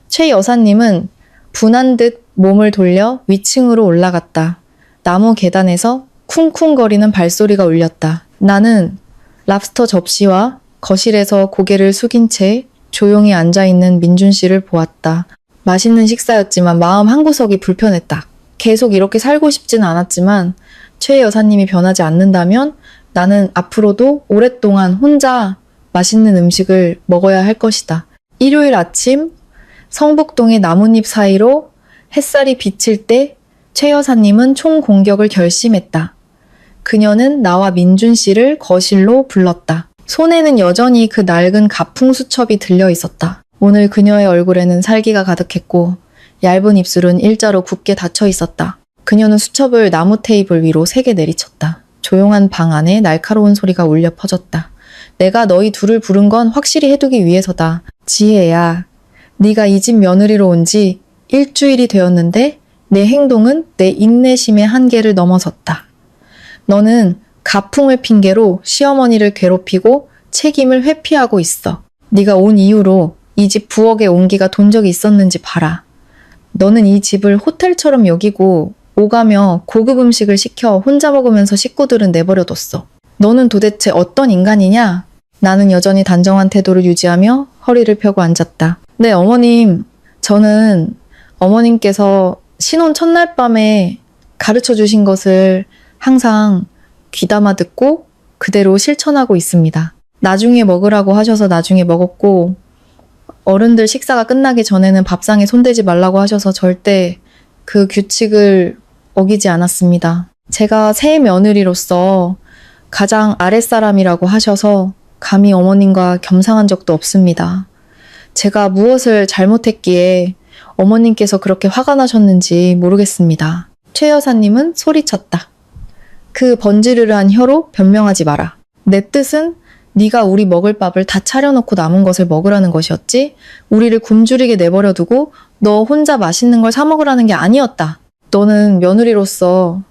최 여사님은 분한 듯 몸을 돌려 위층으로 올라갔다. 나무 계단에서 쿵쿵거리는 발소리가 울렸다. 나는 랍스터 접시와 거실에서 고개를 숙인 채 조용히 앉아있는 민준 씨를 보았다. 맛있는 식사였지만 마음 한구석이 불편했다. 계속 이렇게 살고 싶지는 않았지만 최 여사님이 변하지 않는다면 나는 앞으로도 오랫동안 혼자 맛있는 음식을 먹어야 할 것이다. 일요일 아침 성북동의 나뭇잎 사이로 햇살이 비칠 때 최 여사님은 총공격을 결심했다. 그녀는 나와 민준 씨를 거실로 불렀다. 손에는 여전히 그 낡은 가풍 수첩이 들려 있었다. 오늘 그녀의 얼굴에는 살기가 가득했고 얇은 입술은 일자로 굳게 닫혀 있었다. 그녀는 수첩을 나무 테이블 위로 세게 내리쳤다. 조용한 방 안에 날카로운 소리가 울려 퍼졌다. 내가 너희 둘을 부른 건 확실히 해두기 위해서다. 지혜야, 네가 이 집 며느리로 온 지 일주일이 되었는데 내 행동은 내 인내심의 한계를 넘어섰다. 너는 가풍을 핑계로 시어머니를 괴롭히고 책임을 회피하고 있어. 네가 온 이후로 이 집 부엌에 온기가 돈 적이 있었는지 봐라. 너는 이 집을 호텔처럼 여기고 오가며 고급 음식을 시켜 혼자 먹으면서 식구들은 내버려뒀어. 너는 도대체 어떤 인간이냐? 나는 여전히 단정한 태도를 유지하며 허리를 펴고 앉았다. 네, 어머님. 저는 어머님께서 신혼 첫날 밤에 가르쳐 주신 것을 항상 귀담아 듣고 그대로 실천하고 있습니다. 나중에 먹으라고 하셔서 나중에 먹었고, 어른들 식사가 끝나기 전에는 밥상에 손대지 말라고 하셔서 절대 그 규칙을 어기지 않았습니다. 제가 새 며느리로서 가장 아랫사람이라고 하셔서 감히 어머님과 겸상한 적도 없습니다. 제가 무엇을 잘못했기에 어머님께서 그렇게 화가 나셨는지 모르겠습니다. 최 여사님은 소리쳤다. 그 번지르르한 혀로 변명하지 마라. 내 뜻은 네가 우리 먹을 밥을 다 차려놓고 남은 것을 먹으라는 것이었지 우리를 굶주리게 내버려두고 너 혼자 맛있는 걸 사 먹으라는 게 아니었다. 너는 며느리로서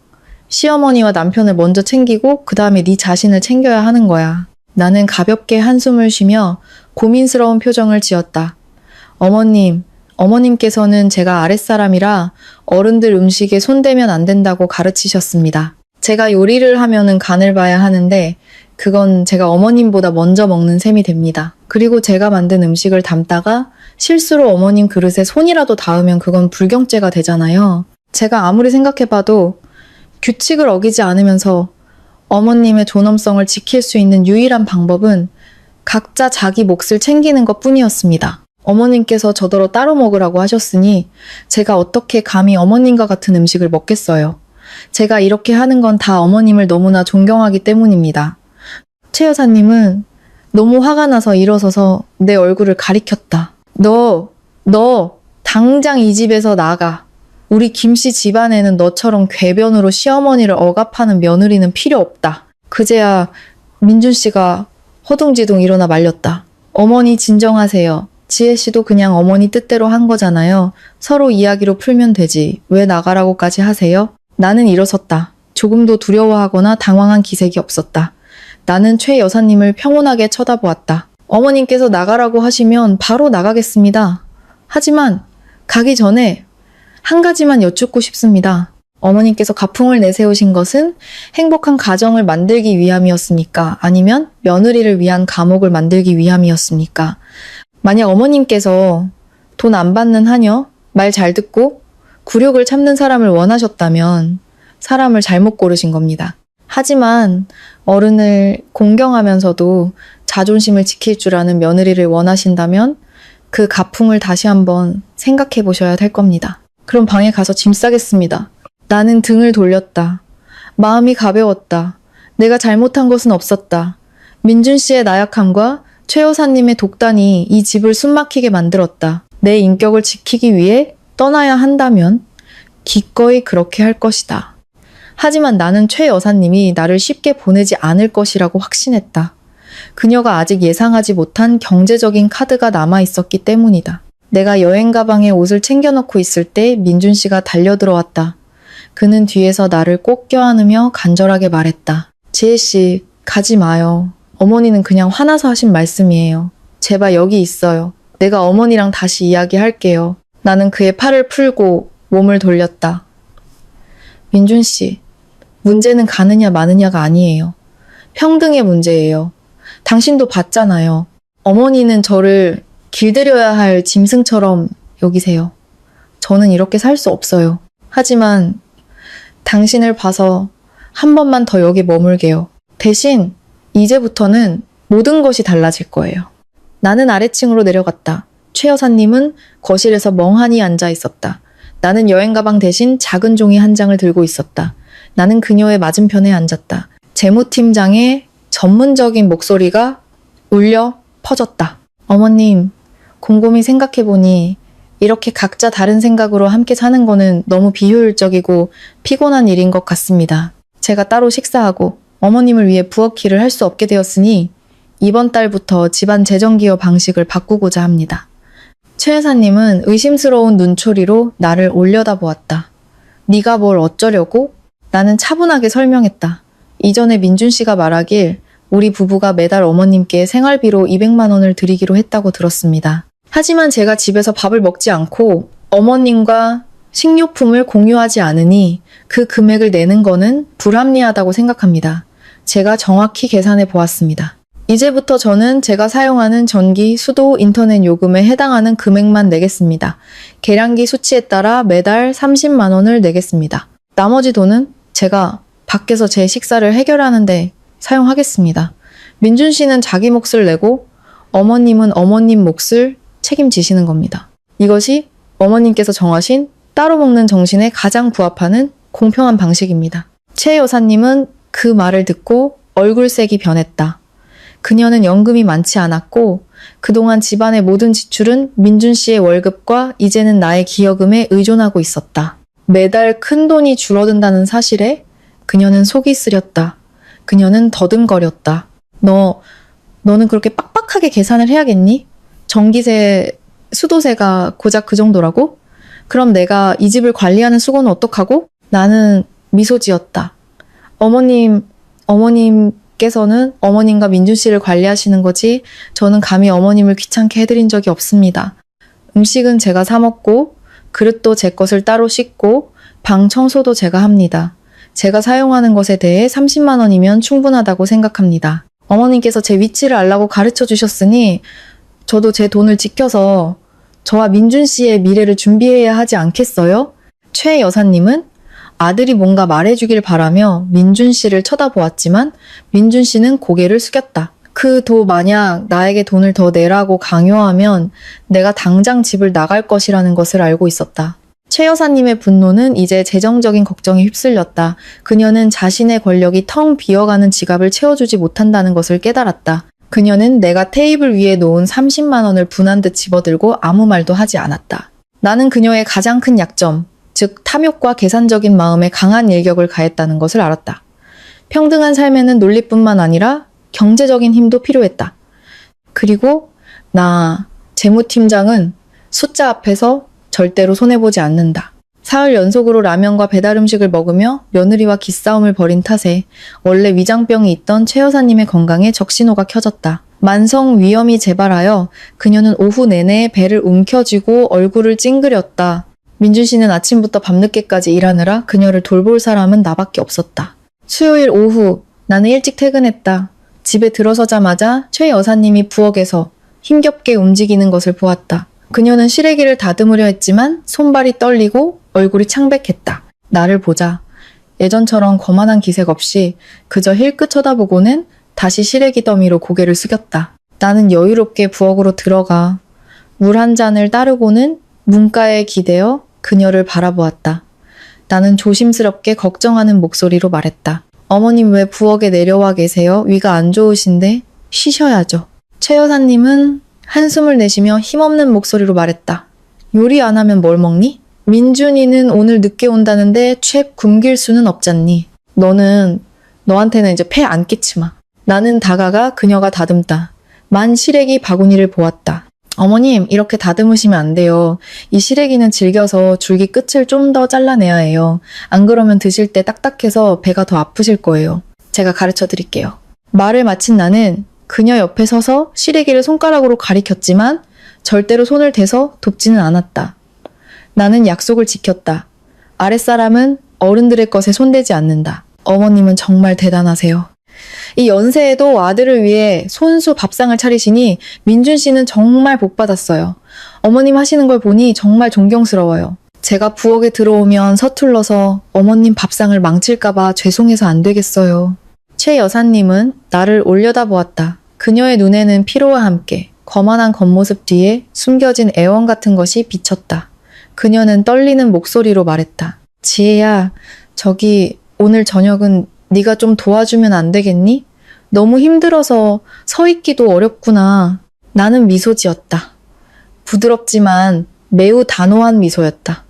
시어머니와 남편을 먼저 챙기고 그 다음에 네 자신을 챙겨야 하는 거야. 나는 가볍게 한숨을 쉬며 고민스러운 표정을 지었다. 어머님께서는 제가 아랫사람이라 어른들 음식에 손대면 안 된다고 가르치셨습니다. 제가 요리를 하면은 간을 봐야 하는데 그건 제가 어머님보다 먼저 먹는 셈이 됩니다. 그리고 제가 만든 음식을 담다가 실수로 어머님 그릇에 손이라도 닿으면 그건 불경죄가 되잖아요. 제가 아무리 생각해봐도 규칙을 어기지 않으면서 어머님의 존엄성을 지킬 수 있는 유일한 방법은 각자 자기 몫을 챙기는 것 뿐이었습니다. 어머님께서 저더러 따로 먹으라고 하셨으니 제가 어떻게 감히 어머님과 같은 음식을 먹겠어요. 제가 이렇게 하는 건 다 어머님을 너무나 존경하기 때문입니다. 최 여사님은 너무 화가 나서 일어서서 내 얼굴을 가리켰다. 너 당장 이 집에서 나가. 우리 김씨 집안에는 너처럼 궤변으로 시어머니를 억압하는 며느리는 필요 없다. 그제야 민준 씨가 허둥지둥 일어나 말렸다. 어머니 진정하세요. 지혜 씨도 그냥 어머니 뜻대로 한 거잖아요. 서로 이야기로 풀면 되지. 왜 나가라고까지 하세요? 나는 일어섰다. 조금도 두려워하거나 당황한 기색이 없었다. 나는 최 여사님을 평온하게 쳐다보았다. 어머님께서 나가라고 하시면 바로 나가겠습니다. 하지만 가기 전에 한 가지만 여쭙고 싶습니다. 어머님께서 가풍을 내세우신 것은 행복한 가정을 만들기 위함이었습니까? 아니면 며느리를 위한 감옥을 만들기 위함이었습니까? 만약 어머님께서 돈 안 받는 하녀, 말 잘 듣고 굴욕을 참는 사람을 원하셨다면 사람을 잘못 고르신 겁니다. 하지만 어른을 공경하면서도 자존심을 지킬 줄 아는 며느리를 원하신다면 그 가풍을 다시 한번 생각해 보셔야 할 겁니다. 그럼 방에 가서 짐 싸겠습니다. 나는 등을 돌렸다. 마음이 가벼웠다. 내가 잘못한 것은 없었다. 민준 씨의 나약함과 최 여사님의 독단이 이 집을 숨막히게 만들었다. 내 인격을 지키기 위해 떠나야 한다면 기꺼이 그렇게 할 것이다. 하지만 나는 최 여사님이 나를 쉽게 보내지 않을 것이라고 확신했다. 그녀가 아직 예상하지 못한 경제적인 카드가 남아 있었기 때문이다. 내가 여행 가방에 옷을 챙겨놓고 있을 때 민준 씨가 달려들어왔다. 그는 뒤에서 나를 꼭 껴안으며 간절하게 말했다. 지혜 씨, 가지 마요. 어머니는 그냥 화나서 하신 말씀이에요. 제발 여기 있어요. 내가 어머니랑 다시 이야기할게요. 나는 그의 팔을 풀고 몸을 돌렸다. 민준 씨, 문제는 가느냐 마느냐가 아니에요. 평등의 문제예요. 당신도 봤잖아요. 어머니는 저를 길들여야 할 짐승처럼 여기세요. 저는 이렇게 살 수 없어요. 하지만 당신을 봐서 한 번만 더 여기 머물게요. 대신 이제부터는 모든 것이 달라질 거예요. 나는 아래층으로 내려갔다. 최 여사님은 거실에서 멍하니 앉아 있었다. 나는 여행 가방 대신 작은 종이 한 장을 들고 있었다. 나는 그녀의 맞은편에 앉았다. 재무팀장의 전문적인 목소리가 울려 퍼졌다. 어머님, 곰곰이 생각해보니 이렇게 각자 다른 생각으로 함께 사는 거는 너무 비효율적이고 피곤한 일인 것 같습니다. 제가 따로 식사하고 어머님을 위해 부엌일을 할 수 없게 되었으니 이번 달부터 집안 재정기여 방식을 바꾸고자 합니다. 최 여사님은 의심스러운 눈초리로 나를 올려다보았다. 네가 뭘 어쩌려고? 나는 차분하게 설명했다. 이전에 민준 씨가 말하길 우리 부부가 매달 어머님께 생활비로 200만 원을 드리기로 했다고 들었습니다. 하지만 제가 집에서 밥을 먹지 않고 어머님과 식료품을 공유하지 않으니 그 금액을 내는 거는 불합리하다고 생각합니다. 제가 정확히 계산해 보았습니다. 이제부터 저는 제가 사용하는 전기, 수도, 인터넷 요금에 해당하는 금액만 내겠습니다. 계량기 수치에 따라 매달 30만 원을 내겠습니다. 나머지 돈은 제가 밖에서 제 식사를 해결하는데 사용하겠습니다. 민준 씨는 자기 몫을 내고 어머님은 어머님 몫을 책임지시는 겁니다. 이것이 어머님께서 정하신 따로 먹는 정신에 가장 부합하는 공평한 방식입니다. 최 여사님은 그 말을 듣고 얼굴색이 변했다. 그녀는 연금이 많지 않았고 그동안 집안의 모든 지출은 민준 씨의 월급과 이제는 나의 기여금에 의존하고 있었다. 매달 큰 돈이 줄어든다는 사실에 그녀는 속이 쓰렸다. 그녀는 더듬거렸다. 너는 그렇게 빡빡하게 계산을 해야겠니? 전기세, 수도세가 고작 그 정도라고? 그럼 내가 이 집을 관리하는 수고는 어떡하고? 나는 미소 지었다. 어머님께서는 어머님과 민준 씨를 관리하시는 거지 저는 감히 어머님을 귀찮게 해드린 적이 없습니다. 음식은 제가 사 먹고 그릇도 제 것을 따로 씻고 방 청소도 제가 합니다. 제가 사용하는 것에 대해 30만 원이면 충분하다고 생각합니다. 어머님께서 제 위치를 알라고 가르쳐 주셨으니 저도 제 돈을 지켜서 저와 민준 씨의 미래를 준비해야 하지 않겠어요? 최 여사님은 아들이 뭔가 말해주길 바라며 민준 씨를 쳐다보았지만 민준 씨는 고개를 숙였다. 그 도 만약 나에게 돈을 더 내라고 강요하면 내가 당장 집을 나갈 것이라는 것을 알고 있었다. 최 여사님의 분노는 이제 재정적인 걱정에 휩쓸렸다. 그녀는 자신의 권력이 텅 비어가는 지갑을 채워주지 못한다는 것을 깨달았다. 그녀는 내가 테이블 위에 놓은 30만 원을 분한 듯 집어들고 아무 말도 하지 않았다. 나는 그녀의 가장 큰 약점, 즉 탐욕과 계산적인 마음에 강한 일격을 가했다는 것을 알았다. 평등한 삶에는 논리뿐만 아니라 경제적인 힘도 필요했다. 그리고 재무팀장은 숫자 앞에서 절대로 손해보지 않는다. 사흘 연속으로 라면과 배달 음식을 먹으며 며느리와 기싸움을 벌인 탓에 원래 위장병이 있던 최 여사님의 건강에 적신호가 켜졌다. 만성 위염이 재발하여 그녀는 오후 내내 배를 움켜쥐고 얼굴을 찡그렸다. 민준 씨는 아침부터 밤늦게까지 일하느라 그녀를 돌볼 사람은 나밖에 없었다. 수요일 오후 나는 일찍 퇴근했다. 집에 들어서자마자 최 여사님이 부엌에서 힘겹게 움직이는 것을 보았다. 그녀는 시래기를 다듬으려 했지만 손발이 떨리고 얼굴이 창백했다. 나를 보자 예전처럼 거만한 기색 없이 그저 힐끗 쳐다보고는 다시 시래기 더미로 고개를 숙였다. 나는 여유롭게 부엌으로 들어가 물 한 잔을 따르고는 문가에 기대어 그녀를 바라보았다. 나는 조심스럽게 걱정하는 목소리로 말했다. 어머님 왜 부엌에 내려와 계세요? 위가 안 좋으신데? 쉬셔야죠. 최 여사님은 한숨을 내쉬며 힘없는 목소리로 말했다. 요리 안 하면 뭘 먹니? 민준이는 오늘 늦게 온다는데 채 굶길 수는 없잖니. 너한테는 이제 폐 안 끼치 마. 나는 다가가 그녀가 다듬다. 만 시래기 바구니를 보았다. 어머님, 이렇게 다듬으시면 안 돼요. 이 시래기는 질겨서 줄기 끝을 좀 더 잘라내야 해요. 안 그러면 드실 때 딱딱해서 배가 더 아프실 거예요. 제가 가르쳐 드릴게요. 말을 마친 나는 그녀 옆에 서서 시래기를 손가락으로 가리켰지만 절대로 손을 대서 돕지는 않았다. 나는 약속을 지켰다. 아랫사람은 어른들의 것에 손대지 않는다. 어머님은 정말 대단하세요. 이 연세에도 아들을 위해 손수 밥상을 차리시니 민준 씨는 정말 복받았어요. 어머님 하시는 걸 보니 정말 존경스러워요. 제가 부엌에 들어오면 서툴러서 어머님 밥상을 망칠까봐 죄송해서 안 되겠어요. 최 여사님은 나를 올려다보았다. 그녀의 눈에는 피로와 함께 거만한 겉모습 뒤에 숨겨진 애원 같은 것이 비쳤다. 그녀는 떨리는 목소리로 말했다. 지혜야, 저기 오늘 저녁은 네가 좀 도와주면 안 되겠니? 너무 힘들어서 서 있기도 어렵구나. 나는 미소 지었다. 부드럽지만 매우 단호한 미소였다.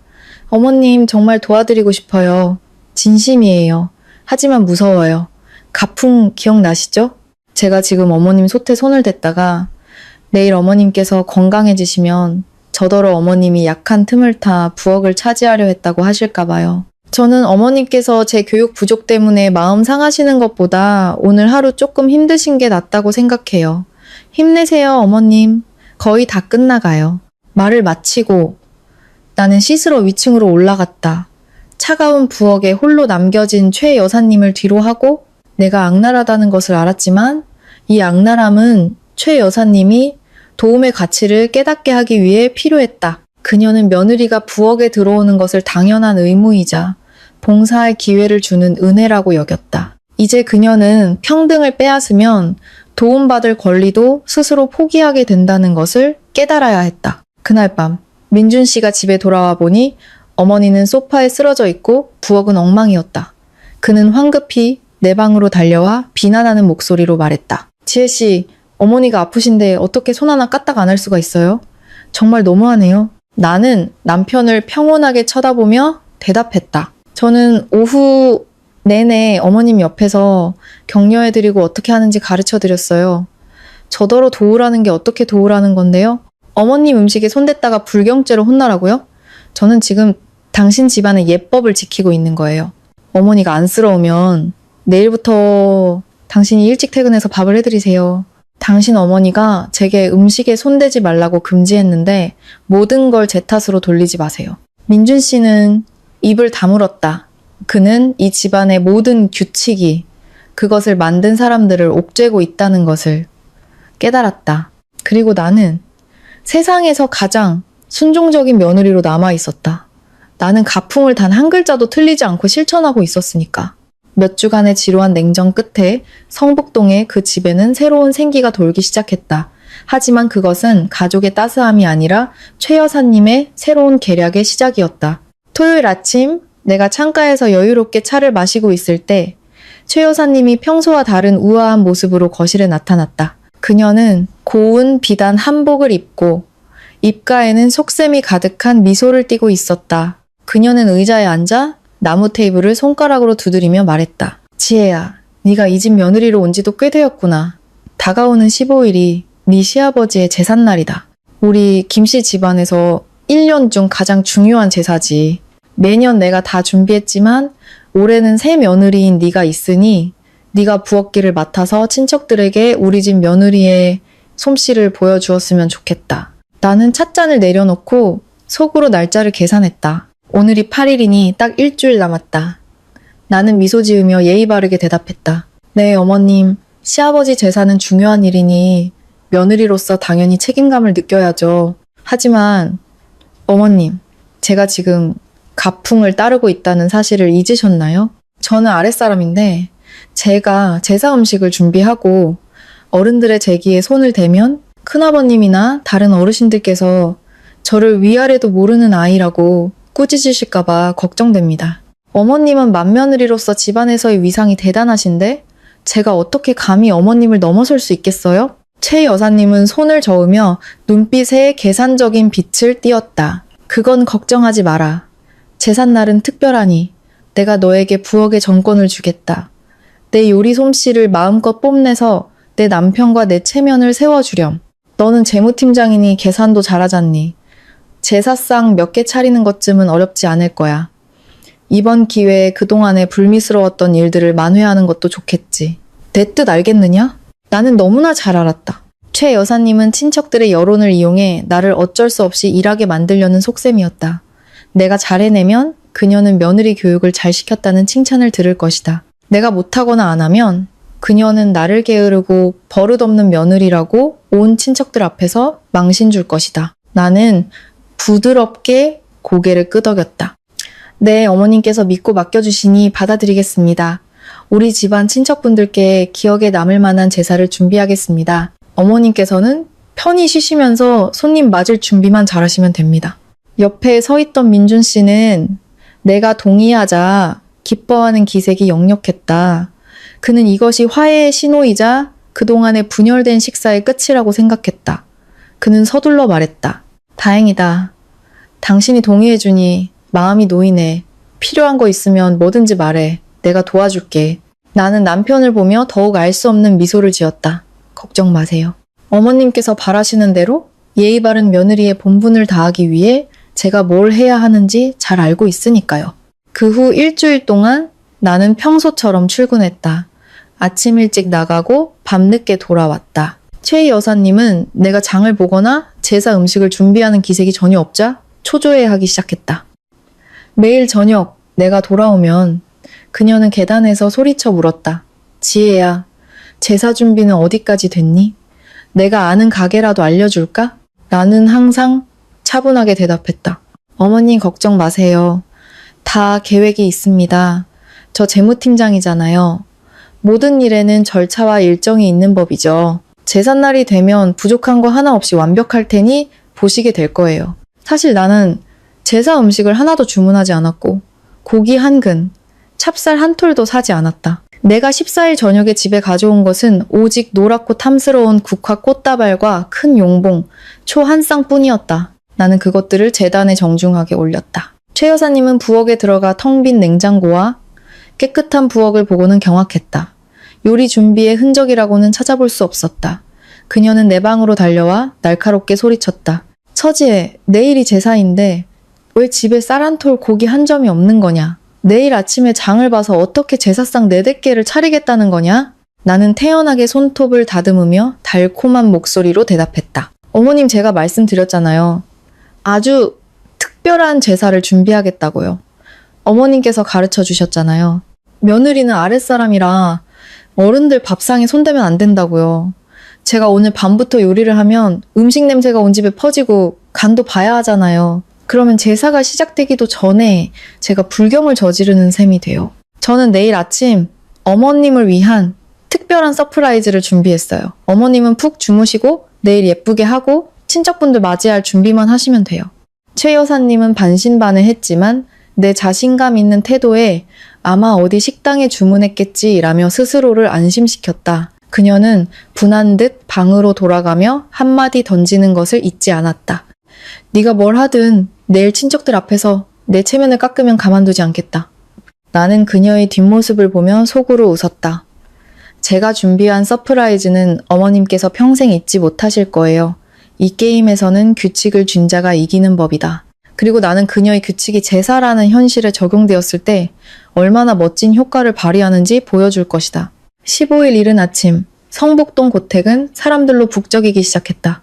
어머님 정말 도와드리고 싶어요. 진심이에요. 하지만 무서워요. 가풍 기억나시죠? 제가 지금 어머님 솥에 손을 댔다가 내일 어머님께서 건강해지시면 저더러 어머님이 약한 틈을 타 부엌을 차지하려 했다고 하실까봐요. 저는 어머님께서 제 교육 부족 때문에 마음 상하시는 것보다 오늘 하루 조금 힘드신 게 낫다고 생각해요. 힘내세요, 어머님. 거의 다 끝나가요. 말을 마치고 나는 씻으러 위층으로 올라갔다. 차가운 부엌에 홀로 남겨진 최 여사님을 뒤로 하고 내가 악랄하다는 것을 알았지만 이 악랄함은 최 여사님이 도움의 가치를 깨닫게 하기 위해 필요했다. 그녀는 며느리가 부엌에 들어오는 것을 당연한 의무이자 봉사할 기회를 주는 은혜라고 여겼다. 이제 그녀는 평등을 빼앗으면 도움받을 권리도 스스로 포기하게 된다는 것을 깨달아야 했다. 그날 밤 민준 씨가 집에 돌아와 보니 어머니는 소파에 쓰러져 있고 부엌은 엉망이었다. 그는 황급히 내 방으로 달려와 비난하는 목소리로 말했다. 지혜 씨, 어머니가 아프신데 어떻게 손 하나 까딱 안 할 수가 있어요? 정말 너무하네요. 나는 남편을 평온하게 쳐다보며 대답했다. 저는 오후 내내 어머님 옆에서 격려해드리고 어떻게 하는지 가르쳐드렸어요. 저더러 도우라는 게 어떻게 도우라는 건데요? 어머님 음식에 손댔다가 불경죄로 혼나라고요? 저는 지금 당신 집안의 예법을 지키고 있는 거예요. 어머니가 안쓰러우면 내일부터 당신이 일찍 퇴근해서 밥을 해드리세요. 당신 어머니가 제게 음식에 손대지 말라고 금지했는데 모든 걸 제 탓으로 돌리지 마세요. 민준 씨는 입을 다물었다. 그는 이 집안의 모든 규칙이 그것을 만든 사람들을 옥죄고 있다는 것을 깨달았다. 그리고 나는 세상에서 가장 순종적인 며느리로 남아 있었다. 나는 가풍을 단 한 글자도 틀리지 않고 실천하고 있었으니까. 몇 주간의 지루한 냉전 끝에 성북동의 그 집에는 새로운 생기가 돌기 시작했다. 하지만 그것은 가족의 따스함이 아니라 최 여사님의 새로운 계략의 시작이었다. 토요일 아침 내가 창가에서 여유롭게 차를 마시고 있을 때 최 여사님이 평소와 다른 우아한 모습으로 거실에 나타났다. 그녀는 고운 비단 한복을 입고 입가에는 속셈이 가득한 미소를 띠고 있었다. 그녀는 의자에 앉아 나무 테이블을 손가락으로 두드리며 말했다. 지혜야, 네가 이 집 며느리로 온 지도 꽤 되었구나. 다가오는 15일이 네 시아버지의 제삿날이다. 우리 김씨 집안에서 1년 중 가장 중요한 제사지. 매년 내가 다 준비했지만 올해는 새 며느리인 네가 있으니 네가 부엌길을 맡아서 친척들에게 우리 집 며느리의 솜씨를 보여주었으면 좋겠다. 나는 찻잔을 내려놓고 속으로 날짜를 계산했다. 오늘이 8일이니 딱 일주일 남았다. 나는 미소 지으며 예의 바르게 대답했다. 네, 어머님. 시아버지 제사는 중요한 일이니 며느리로서 당연히 책임감을 느껴야죠. 하지만 어머님, 제가 지금 가풍을 따르고 있다는 사실을 잊으셨나요? 저는 아랫사람인데 제가 제사 음식을 준비하고 어른들의 제기에 손을 대면 큰아버님이나 다른 어르신들께서 저를 위아래도 모르는 아이라고 꾸짖으실까봐 걱정됩니다. 어머님은 맏며느리로서 집안에서의 위상이 대단하신데 제가 어떻게 감히 어머님을 넘어설 수 있겠어요? 최 여사님은 손을 저으며 눈빛에 계산적인 빛을 띄었다. 그건 걱정하지 마라. 제삿날은 특별하니 내가 너에게 부엌의 정권을 주겠다. 내 요리 솜씨를 마음껏 뽐내서 내 남편과 내 체면을 세워주렴. 너는 재무팀장이니 계산도 잘하잖니. 제사상 몇 개 차리는 것쯤은 어렵지 않을 거야. 이번 기회에 그동안의 불미스러웠던 일들을 만회하는 것도 좋겠지. 내 뜻 알겠느냐? 나는 너무나 잘 알았다. 최 여사님은 친척들의 여론을 이용해 나를 어쩔 수 없이 일하게 만들려는 속셈이었다. 내가 잘 해내면 그녀는 며느리 교육을 잘 시켰다는 칭찬을 들을 것이다. 내가 못하거나 안 하면 그녀는 나를 게으르고 버릇없는 며느리라고 온 친척들 앞에서 망신 줄 것이다. 나는 부드럽게 고개를 끄덕였다. 네, 어머님께서 믿고 맡겨주시니 받아드리겠습니다. 우리 집안 친척분들께 기억에 남을 만한 제사를 준비하겠습니다. 어머님께서는 편히 쉬시면서 손님 맞을 준비만 잘하시면 됩니다. 옆에 서 있던 민준 씨는 내가 동의하자 기뻐하는 기색이 역력했다. 그는 이것이 화해의 신호이자 그동안의 분열된 식사의 끝이라고 생각했다. 그는 서둘러 말했다. 다행이다. 당신이 동의해주니 마음이 놓이네. 필요한 거 있으면 뭐든지 말해. 내가 도와줄게. 나는 남편을 보며 더욱 알 수 없는 미소를 지었다. 걱정 마세요. 어머님께서 바라시는 대로 예의 바른 며느리의 본분을 다하기 위해 제가 뭘 해야 하는지 잘 알고 있으니까요. 그 후 일주일 동안 나는 평소처럼 출근했다. 아침 일찍 나가고 밤늦게 돌아왔다. 최 여사님은 내가 장을 보거나 제사 음식을 준비하는 기색이 전혀 없자 초조해하기 시작했다. 매일 저녁 내가 돌아오면 그녀는 계단에서 소리쳐 물었다. 지혜야, 제사 준비는 어디까지 됐니? 내가 아는 가게라도 알려줄까? 나는 항상 차분하게 대답했다. 어머님 걱정 마세요. 다 계획이 있습니다. 저 재무팀장이잖아요. 모든 일에는 절차와 일정이 있는 법이죠. 제삿날이 되면 부족한 거 하나 없이 완벽할 테니 보시게 될 거예요. 사실 나는 제사 음식을 하나도 주문하지 않았고 고기 한 근, 찹쌀 한 톨도 사지 않았다. 내가 14일 저녁에 집에 가져온 것은 오직 노랗고 탐스러운 국화 꽃다발과 큰 용봉, 초 한 쌍뿐이었다. 나는 그것들을 제단에 정중하게 올렸다. 최 여사님은 부엌에 들어가 텅 빈 냉장고와 깨끗한 부엌을 보고는 경악했다. 요리 준비의 흔적이라고는 찾아볼 수 없었다. 그녀는 내 방으로 달려와 날카롭게 소리쳤다. 처지해, 내일이 제사인데 왜 집에 쌀 한 톨 고기 한 점이 없는 거냐? 내일 아침에 장을 봐서 어떻게 제사상 4-4개를 차리겠다는 거냐? 나는 태연하게 손톱을 다듬으며 달콤한 목소리로 대답했다. 어머님 제가 말씀드렸잖아요. 아주 특별한 제사를 준비하겠다고요. 어머님께서 가르쳐 주셨잖아요. 며느리는 아랫사람이라 어른들 밥상에 손대면 안 된다고요. 제가 오늘 밤부터 요리를 하면 음식 냄새가 온 집에 퍼지고 간도 봐야 하잖아요. 그러면 제사가 시작되기도 전에 제가 불경을 저지르는 셈이 돼요. 저는 내일 아침 어머님을 위한 특별한 서프라이즈를 준비했어요. 어머님은 푹 주무시고 내일 예쁘게 하고 친척분들 맞이할 준비만 하시면 돼요. 최 여사님은 반신반의했지만 내 자신감 있는 태도에 아마 어디 식당에 주문했겠지라며 스스로를 안심시켰다. 그녀는 분한 듯 방으로 돌아가며 한마디 던지는 것을 잊지 않았다. 네가 뭘 하든 내일 친척들 앞에서 내 체면을 깎으면 가만두지 않겠다. 나는 그녀의 뒷모습을 보며 속으로 웃었다. 제가 준비한 서프라이즈는 어머님께서 평생 잊지 못하실 거예요. 이 게임에서는 규칙을 준 자가 이기는 법이다. 그리고 나는 그녀의 규칙이 제사라는 현실에 적용되었을 때 얼마나 멋진 효과를 발휘하는지 보여줄 것이다. 15일 이른 아침, 성북동 고택은 사람들로 북적이기 시작했다.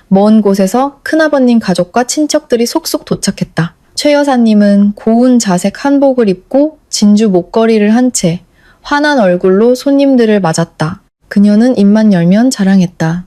먼 곳에서 큰아버님 가족과 친척들이 속속 도착했다. 최 여사님은 고운 자색 한복을 입고 진주 목걸이를 한 채 환한 얼굴로 손님들을 맞았다. 그녀는 입만 열면 자랑했다.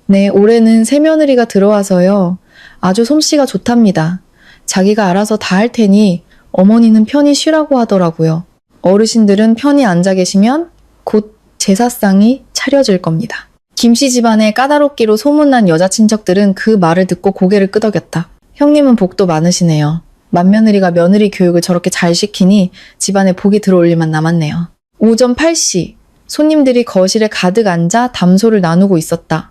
네, 올해는 새며느리가 들어와서요. 아주 솜씨가 좋답니다. 자기가 알아서 다 할 테니 어머니는 편히 쉬라고 하더라고요. 어르신들은 편히 앉아 계시면 곧 제사상이 차려질 겁니다. 김씨 집안의 까다롭기로 소문난 여자 친척들은 그 말을 듣고 고개를 끄덕였다. 형님은 복도 많으시네요. 맏며느리가 며느리 교육을 저렇게 잘 시키니 집안에 복이 들어올 일만 남았네요. 오전 8시, 손님들이 거실에 가득 앉아 담소를 나누고 있었다.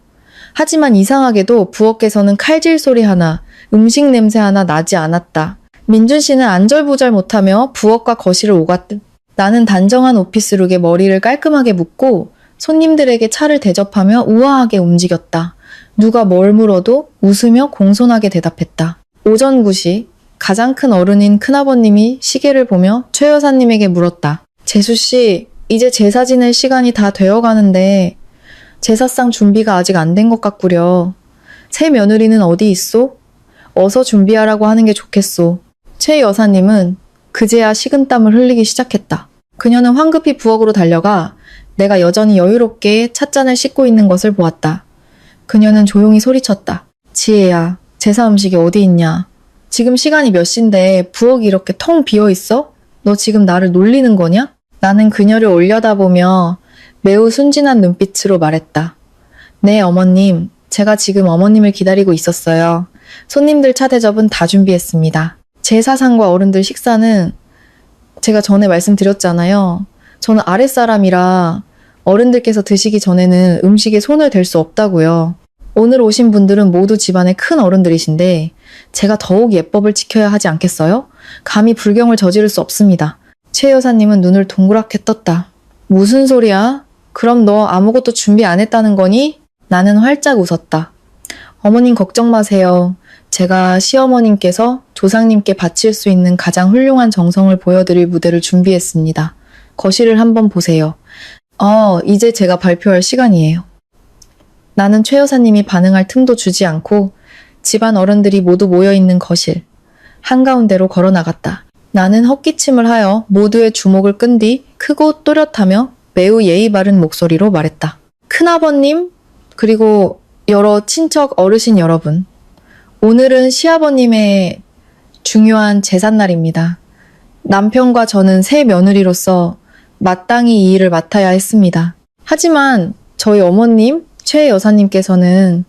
하지만 이상하게도 부엌에서는 칼질 소리 하나, 음식 냄새 하나 나지 않았다. 민준 씨는 안절부절 못하며 부엌과 거실을 오갔다. 나는 단정한 오피스룩에 머리를 깔끔하게 묶고 손님들에게 차를 대접하며 우아하게 움직였다. 누가 뭘 물어도 웃으며 공손하게 대답했다. 오전 9시, 가장 큰 어른인 큰아버님이 시계를 보며 최 여사님에게 물었다. 재수씨, 이제 제사 지낼 시간이 다 되어가는데 제사상 준비가 아직 안 된 것 같구려. 새 며느리는 어디 있소? 어서 준비하라고 하는 게 좋겠소. 최 여사님은 그제야 식은땀을 흘리기 시작했다. 그녀는 황급히 부엌으로 달려가 내가 여전히 여유롭게 찻잔을 씻고 있는 것을 보았다. 그녀는 조용히 소리쳤다. 지혜야, 제사 음식이 어디 있냐? 지금 시간이 몇 시인데 부엌이 이렇게 텅 비어 있어? 너 지금 나를 놀리는 거냐? 나는 그녀를 올려다보며 매우 순진한 눈빛으로 말했다. 네, 어머님. 제가 지금 어머님을 기다리고 있었어요. 손님들 차 대접은 다 준비했습니다. 제사상과 어른들 식사는 제가 전에 말씀드렸잖아요. 저는 아랫사람이라 어른들께서 드시기 전에는 음식에 손을 댈 수 없다고요. 오늘 오신 분들은 모두 집안의 큰 어른들이신데 제가 더욱 예법을 지켜야 하지 않겠어요? 감히 불경을 저지를 수 없습니다. 최 여사님은 눈을 동그랗게 떴다. 무슨 소리야? 그럼 너 아무것도 준비 안 했다는 거니? 나는 활짝 웃었다. 어머님 걱정 마세요. 제가 시어머님께서 조상님께 바칠 수 있는 가장 훌륭한 정성을 보여드릴 무대를 준비했습니다. 거실을 한번 보세요. 이제 제가 발표할 시간이에요. 나는 최 여사님이 반응할 틈도 주지 않고 집안 어른들이 모두 모여있는 거실 한가운데로 걸어나갔다. 나는 헛기침을 하여 모두의 주목을 끈 뒤 크고 또렷하며 매우 예의 바른 목소리로 말했다. 큰아버님 그리고 여러 친척 어르신 여러분, 오늘은 시아버님의 중요한 제삿날입니다. 남편과 저는 새 며느리로서 마땅히 이 일을 맡아야 했습니다. 하지만 저희 어머님 최 여사님께서는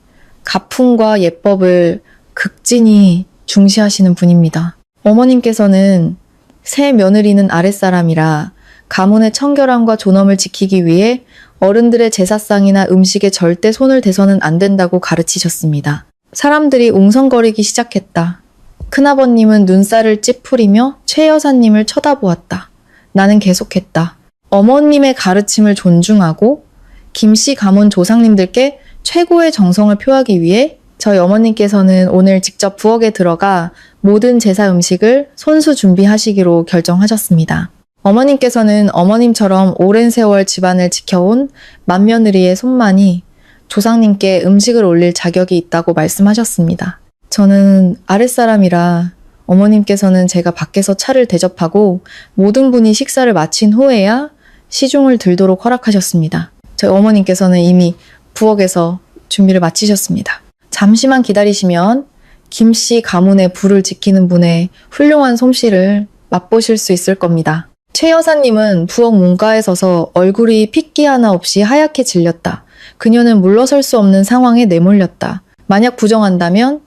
가풍과 예법을 극진히 중시하시는 분입니다. 어머님께서는 새 며느리는 아랫사람이라 가문의 청결함과 존엄을 지키기 위해 어른들의 제사상이나 음식에 절대 손을 대서는 안 된다고 가르치셨습니다. 사람들이 웅성거리기 시작했다. 큰아버님은 눈살을 찌푸리며 최 여사님을 쳐다보았다. 나는 계속했다. 어머님의 가르침을 존중하고 김씨 가문 조상님들께 최고의 정성을 표하기 위해 저희 어머님께서는 오늘 직접 부엌에 들어가 모든 제사 음식을 손수 준비하시기로 결정하셨습니다. 어머님께서는 어머님처럼 오랜 세월 집안을 지켜온 맏며느리의 손만이 조상님께 음식을 올릴 자격이 있다고 말씀하셨습니다. 저는 아랫사람이라 어머님께서는 제가 밖에서 차를 대접하고 모든 분이 식사를 마친 후에야 시중을 들도록 허락하셨습니다. 저희 어머님께서는 이미 부엌에서 준비를 마치셨습니다. 잠시만 기다리시면 김씨 가문의 부를 지키는 분의 훌륭한 솜씨를 맛보실 수 있을 겁니다. 최 여사님은 부엌 문가에 서서 얼굴이 핏기 하나 없이 하얗게 질렸다. 그녀는 물러설 수 없는 상황에 내몰렸다. 만약 부정한다면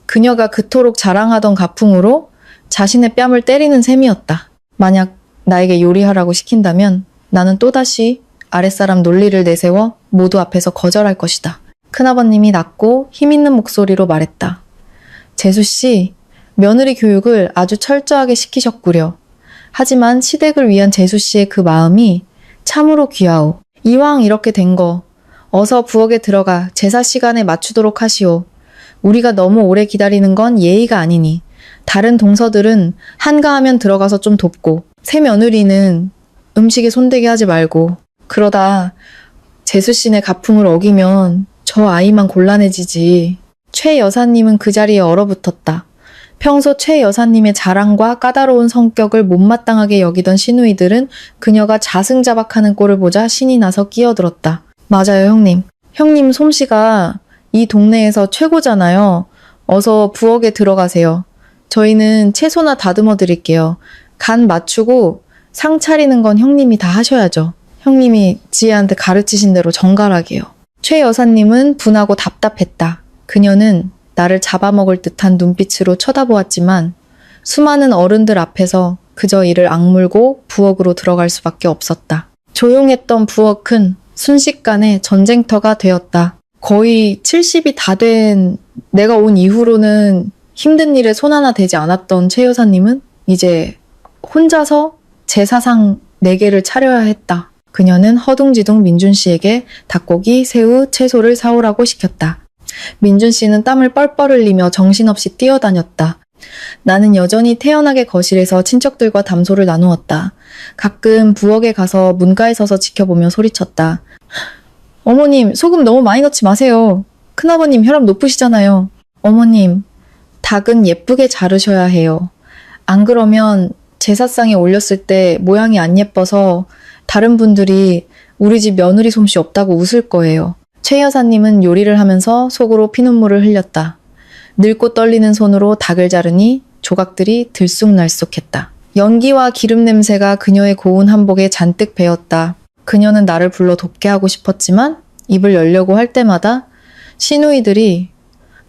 그녀가 그토록 자랑하던 가풍으로 자신의 뺨을 때리는 셈이었다. 만약 나에게 요리하라고 시킨다면 나는 또다시 아랫사람 논리를 내세워 모두 앞에서 거절할 것이다. 큰아버님이 낮고 힘있는 목소리로 말했다. 재수씨, 며느리 교육을 아주 철저하게 시키셨구려. 하지만 시댁을 위한 재수씨의 그 마음이 참으로 귀하오. 이왕 이렇게 된 거 어서 부엌에 들어가 제사 시간에 맞추도록 하시오. 우리가 너무 오래 기다리는 건 예의가 아니니 다른 동서들은 한가하면 들어가서 좀 돕고 새 며느리는 음식에 손대게 하지 말고 그러다 재수씨네 가풍을 어기면 저 아이만 곤란해지지. 최 여사님은 그 자리에 얼어붙었다. 평소 최 여사님의 자랑과 까다로운 성격을 못마땅하게 여기던 시누이들은 그녀가 자승자박하는 꼴을 보자 신이 나서 끼어들었다. 맞아요, 형님. 형님 솜씨가 이 동네에서 최고잖아요. 어서 부엌에 들어가세요. 저희는 채소나 다듬어 드릴게요. 간 맞추고 상 차리는 건 형님이 다 하셔야죠. 형님이 지혜한테 가르치신 대로 정갈하게요. 최 여사님은 분하고 답답했다. 그녀는 나를 잡아먹을 듯한 눈빛으로 쳐다보았지만 수많은 어른들 앞에서 그저 이를 악물고 부엌으로 들어갈 수밖에 없었다. 조용했던 부엌은 순식간에 전쟁터가 되었다. 거의 70이 다 된 내가 온 이후로는 힘든 일에 손 하나 대지 않았던 최 여사님은 이제 혼자서 제사상 4개를 차려야 했다. 그녀는 허둥지둥 민준 씨에게 닭고기, 새우, 채소를 사오라고 시켰다. 민준 씨는 땀을 뻘뻘 흘리며 정신없이 뛰어다녔다. 나는 여전히 태연하게 거실에서 친척들과 담소를 나누었다. 가끔 부엌에 가서 문가에 서서 지켜보며 소리쳤다. 어머님, 소금 너무 많이 넣지 마세요. 큰아버님 혈압 높으시잖아요. 어머님, 닭은 예쁘게 자르셔야 해요. 안 그러면 제사상에 올렸을 때 모양이 안 예뻐서 다른 분들이 우리 집 며느리 솜씨 없다고 웃을 거예요. 최 여사님은 요리를 하면서 속으로 피눈물을 흘렸다. 늙고 떨리는 손으로 닭을 자르니 조각들이 들쑥날쑥했다. 연기와 기름 냄새가 그녀의 고운 한복에 잔뜩 배었다. 그녀는 나를 불러 돕게 하고 싶었지만 입을 열려고 할 때마다 시누이들이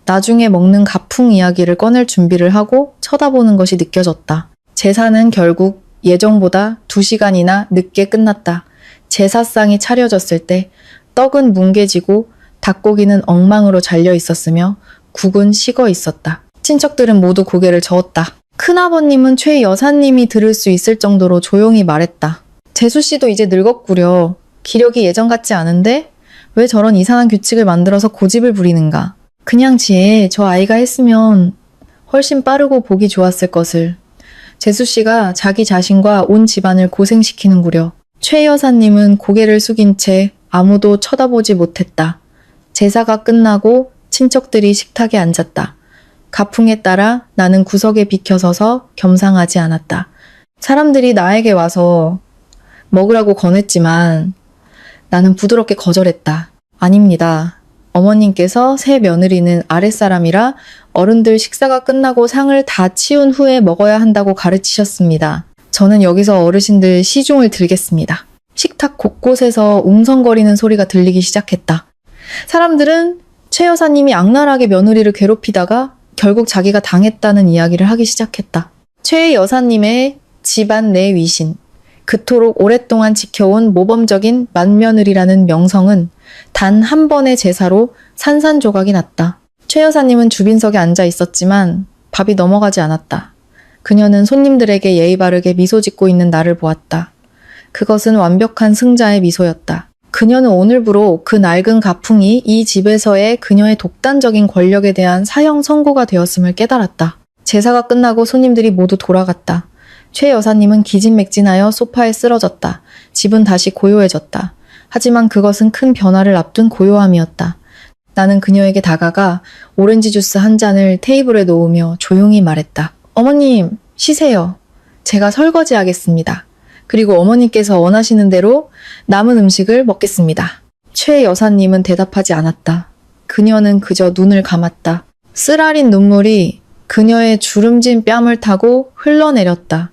나중에 먹는 가풍 이야기를 꺼낼 준비를 하고 쳐다보는 것이 느껴졌다. 제사는 결국 예정보다 2시간이나 늦게 끝났다. 제사상이 차려졌을 때 떡은 뭉개지고 닭고기는 엉망으로 잘려 있었으며 국은 식어 있었다. 친척들은 모두 고개를 저었다. 큰아버님은 최 여사님이 들을 수 있을 정도로 조용히 말했다. 재수씨도 이제 늙었구려. 기력이 예전 같지 않은데 왜 저런 이상한 규칙을 만들어서 고집을 부리는가. 그냥 저 아이가 했으면 훨씬 빠르고 보기 좋았을 것을. 재수씨가 자기 자신과 온 집안을 고생시키는구려. 최 여사님은 고개를 숙인 채 아무도 쳐다보지 못했다. 제사가 끝나고 친척들이 식탁에 앉았다. 가풍에 따라 나는 구석에 비켜서서 겸상하지 않았다. 사람들이 나에게 와서 먹으라고 권했지만 나는 부드럽게 거절했다. 아닙니다. 어머님께서 새 며느리는 아랫사람이라 어른들 식사가 끝나고 상을 다 치운 후에 먹어야 한다고 가르치셨습니다. 저는 여기서 어르신들 시중을 들겠습니다. 식탁 곳곳에서 웅성거리는 소리가 들리기 시작했다. 사람들은 최 여사님이 악랄하게 며느리를 괴롭히다가 결국 자기가 당했다는 이야기를 하기 시작했다. 최 여사님의 집안 내 위신, 그토록 오랫동안 지켜온 모범적인 맏며느리라는 명성은 단 한 번의 제사로 산산조각이 났다. 최 여사님은 주빈석에 앉아 있었지만 밥이 넘어가지 않았다. 그녀는 손님들에게 예의 바르게 미소 짓고 있는 나를 보았다. 그것은 완벽한 승자의 미소였다. 그녀는 오늘부로 그 낡은 가풍이 이 집에서의 그녀의 독단적인 권력에 대한 사형 선고가 되었음을 깨달았다. 제사가 끝나고 손님들이 모두 돌아갔다. 최 여사님은 기진맥진하여 소파에 쓰러졌다. 집은 다시 고요해졌다. 하지만 그것은 큰 변화를 앞둔 고요함이었다. 나는 그녀에게 다가가 오렌지 주스 한 잔을 테이블에 놓으며 조용히 말했다. 어머님, 쉬세요. 제가 설거지하겠습니다. 그리고 어머님께서 원하시는 대로 남은 음식을 먹겠습니다. 최 여사님은 대답하지 않았다. 그녀는 그저 눈을 감았다. 쓰라린 눈물이 그녀의 주름진 뺨을 타고 흘러내렸다.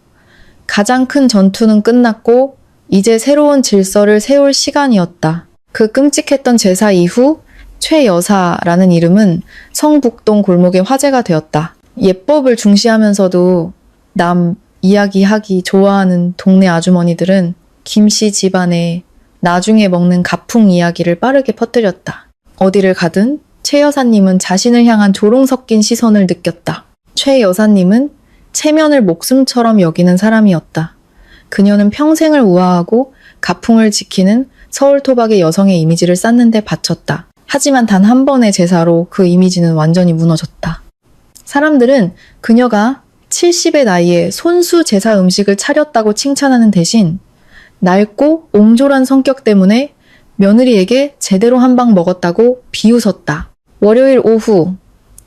가장 큰 전투는 끝났고 이제 새로운 질서를 세울 시간이었다. 그 끔찍했던 제사 이후 최 여사라는 이름은 성북동 골목의 화제가 되었다. 예법을 중시하면서도 남 이야기하기 좋아하는 동네 아주머니들은 김씨 집안의 나중에 먹는 가풍 이야기를 빠르게 퍼뜨렸다. 어디를 가든 최 여사님은 자신을 향한 조롱 섞인 시선을 느꼈다. 최 여사님은 체면을 목숨처럼 여기는 사람이었다. 그녀는 평생을 우아하고 가풍을 지키는 서울 토박의 여성의 이미지를 쌓는 데 바쳤다. 하지만 단 한 번의 제사로 그 이미지는 완전히 무너졌다. 사람들은 그녀가 70의 나이에 손수 제사 음식을 차렸다고 칭찬하는 대신 낡고 옹졸한 성격 때문에 며느리에게 제대로 한 방 먹었다고 비웃었다. 월요일 오후